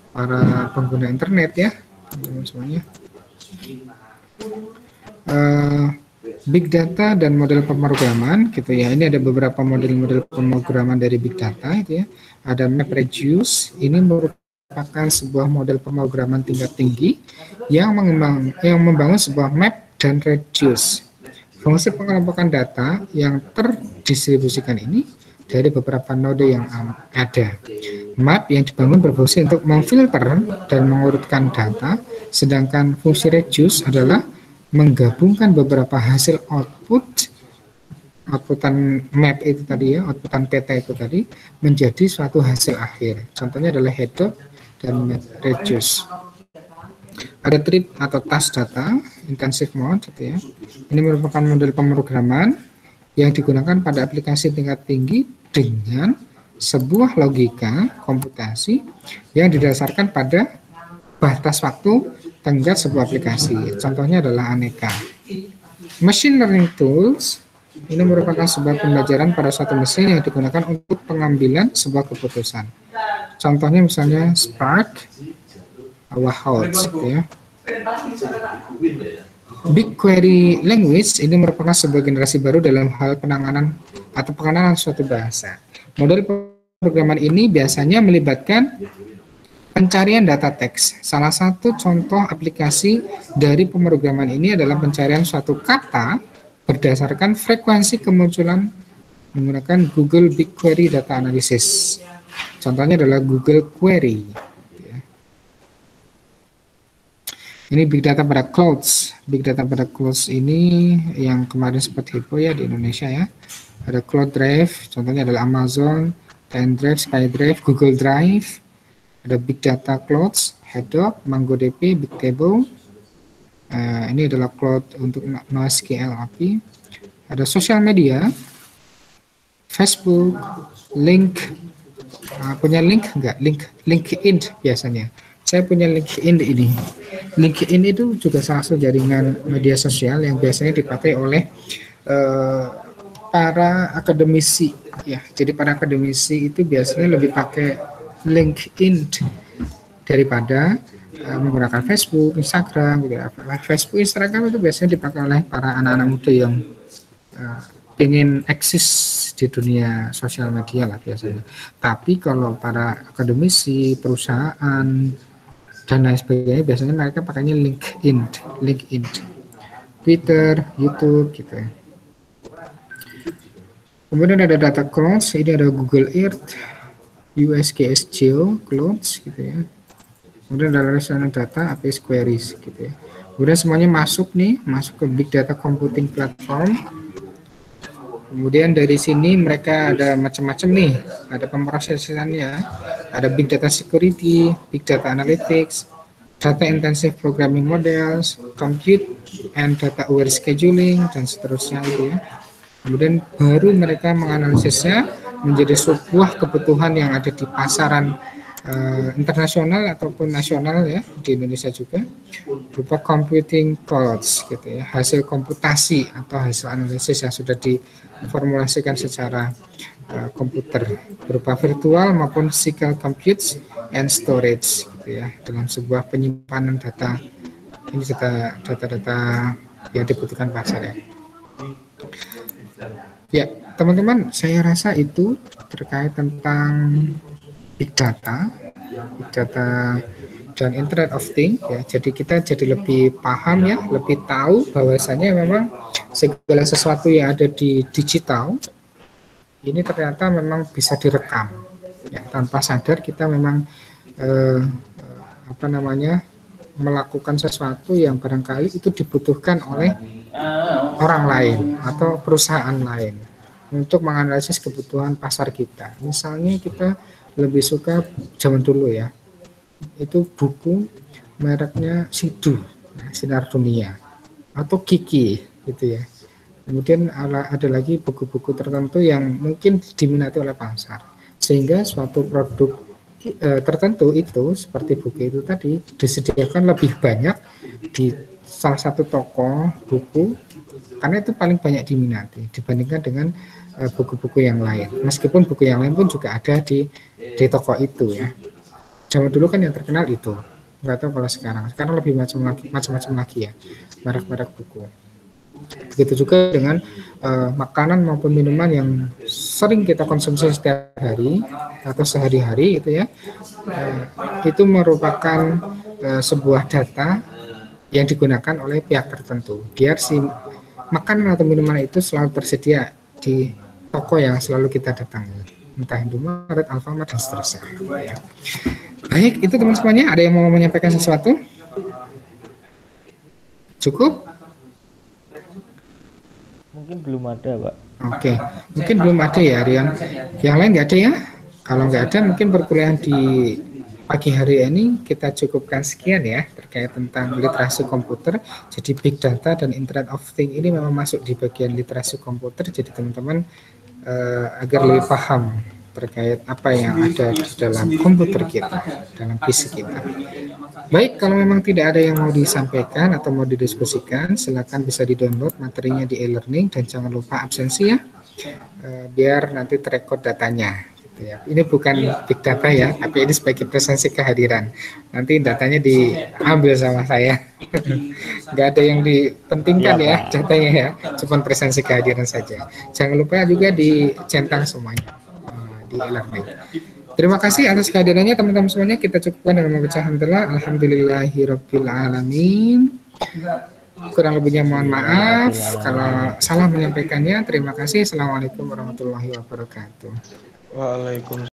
para pengguna internet ya, teman-teman semuanya. Big data dan model pemrograman gitu ya. Ini ada beberapa model-model pemrograman dari big data itu ya. Ada MapReduce, ini merupakan sebuah model pemrograman tingkat tinggi yang membangun sebuah map dan reduce. Fungsi pengelompokan data yang terdistribusikan ini dari beberapa node yang ada. Map yang dibangun berfungsi untuk memfilter dan mengurutkan data, sedangkan fungsi reduce adalah menggabungkan beberapa hasil outputan map itu tadi ya, outputan peta itu tadi menjadi suatu hasil akhir. Contohnya adalah Hadoop dan MapReduce. Ada trip atau task data intensive mode gitu ya. Ini merupakan model pemrograman yang digunakan pada aplikasi tingkat tinggi dengan sebuah logika komputasi yang didasarkan pada batas waktu tenggat sebuah aplikasi. Contohnya adalah aneka. Machine learning tools ini merupakan sebuah pembelajaran pada suatu mesin yang digunakan untuk pengambilan sebuah keputusan. Contohnya misalnya Spark, Wahout, gitu ya. BigQuery language ini merupakan sebuah generasi baru dalam hal penanganan atau pengenalan suatu bahasa. Model pemrograman ini biasanya melibatkan pencarian data teks. Salah satu contoh aplikasi dari pemrograman ini adalah pencarian suatu kata berdasarkan frekuensi kemunculan menggunakan Google BigQuery Data Analysis. Contohnya adalah Google Query. Ini big data pada clouds. Big data pada clouds ini yang kemarin sempat heboh ya di Indonesia ya. Ada Cloud Drive, contohnya adalah Amazon, OneDrive, SkyDrive, Google Drive. Ada Big Data Clouds, Hadoop, MongoDB, Bigtable. Ini adalah cloud untuk NoSQL API. Ada sosial media, Facebook, punya link enggak? LinkedIn biasanya. Saya punya LinkedIn ini. LinkedIn itu juga salah satu jaringan media sosial yang biasanya dipakai oleh para akademisi. Ya, jadi para akademisi itu biasanya lebih pakai LinkedIn daripada menggunakan Facebook, Instagram, gitu. Facebook, Instagram itu biasanya dipakai oleh para anak-anak muda yang ingin eksis di dunia sosial media lah biasanya. Tapi kalau para akademisi, perusahaan dan lain sebagainya biasanya mereka pakainya LinkedIn, Twitter, YouTube gitu ya. Kemudian ada data clouds, ini ada Google Earth, USGS Geo Clouds gitu ya. Kemudian ada relational data, API queries gitu ya. Kemudian semuanya masuk ke Big Data Computing Platform. Kemudian dari sini mereka ada macam-macam nih, ada pemrosesannya, ada Big Data Security, Big Data Analytics, Data Intensive Programming Models, Compute and Data Aware Scheduling, dan seterusnya itu ya. Kemudian baru mereka menganalisisnya menjadi sebuah kebutuhan yang ada di pasaran internasional ataupun nasional ya, di Indonesia juga, berupa computing clouds gitu ya, hasil komputasi atau hasil analisis yang sudah diformulasikan secara komputer berupa virtual maupun physical compute and storage gitu ya, dalam sebuah penyimpanan data. Ini data-data yang dibutuhkan pasar ya. Ya, teman-teman, saya rasa itu terkait tentang big data dan Internet of Things ya. Jadi kita jadi lebih paham ya, lebih tahu bahwasanya memang segala sesuatu yang ada di digital ini ternyata memang bisa direkam ya, tanpa sadar kita memang melakukan sesuatu yang barangkali itu dibutuhkan oleh orang lain atau perusahaan lain. untuk menganalisis kebutuhan pasar kita. Misalnya kita lebih suka zaman dulu ya, itu buku mereknya Sidu, Sinar Dunia, atau Kiki gitu ya. Kemudian ada lagi buku-buku tertentu yang mungkin diminati oleh pasar, sehingga suatu produk tertentu itu seperti buku itu tadi disediakan lebih banyak di salah satu toko buku, karena itu paling banyak diminati dibandingkan dengan buku-buku yang lain. Meskipun buku yang lain pun juga ada di toko itu ya. Zaman dulu kan yang terkenal itu, nggak tahu kalau sekarang lebih macam-macam lagi ya merek-merek buku. Begitu juga dengan makanan maupun minuman yang sering kita konsumsi setiap hari atau sehari-hari itu ya, itu merupakan sebuah data yang digunakan oleh pihak tertentu biar si makanan atau minuman itu selalu tersedia di toko yang selalu kita datangi, entah Indomaret, Alfamart, dan seterusnya. Baik, itu teman semuanya. Ada yang mau menyampaikan sesuatu? Cukup? Mungkin belum ada, Pak. Oke, mungkin belum ada ya, Rian. Yang lain nggak ada ya? Kalau nggak ada, mungkin perkuliahan di pagi hari ini kita cukupkan sekian ya terkait tentang literasi komputer. Jadi big data dan Internet of Things ini memang masuk di bagian literasi komputer. Jadi teman-teman agar lebih paham terkait apa yang ada di dalam komputer kita, dalam PC kita. Baik, kalau memang tidak ada yang mau disampaikan atau mau didiskusikan, silakan bisa di-download materinya di e-learning dan jangan lupa absensi ya, biar nanti terekod datanya. Ya. Ini bukan big data ya, tapi ini sebagai presensi kehadiran. Nanti datanya diambil sama saya. Nggak ada yang dipentingkan ya datanya ya, cuma presensi kehadiran saja. Jangan lupa juga dicentang semuanya di e-learning. Terima kasih atas kehadirannya teman-teman semuanya. Kita cukupkan dengan membaca hamdalah. Alhamdulillahirabbil alamin. Kurang lebihnya mohon maaf kalau salah menyampaikannya. Terima kasih. Assalamualaikum warahmatullahi wabarakatuh. Waalaikumsalam.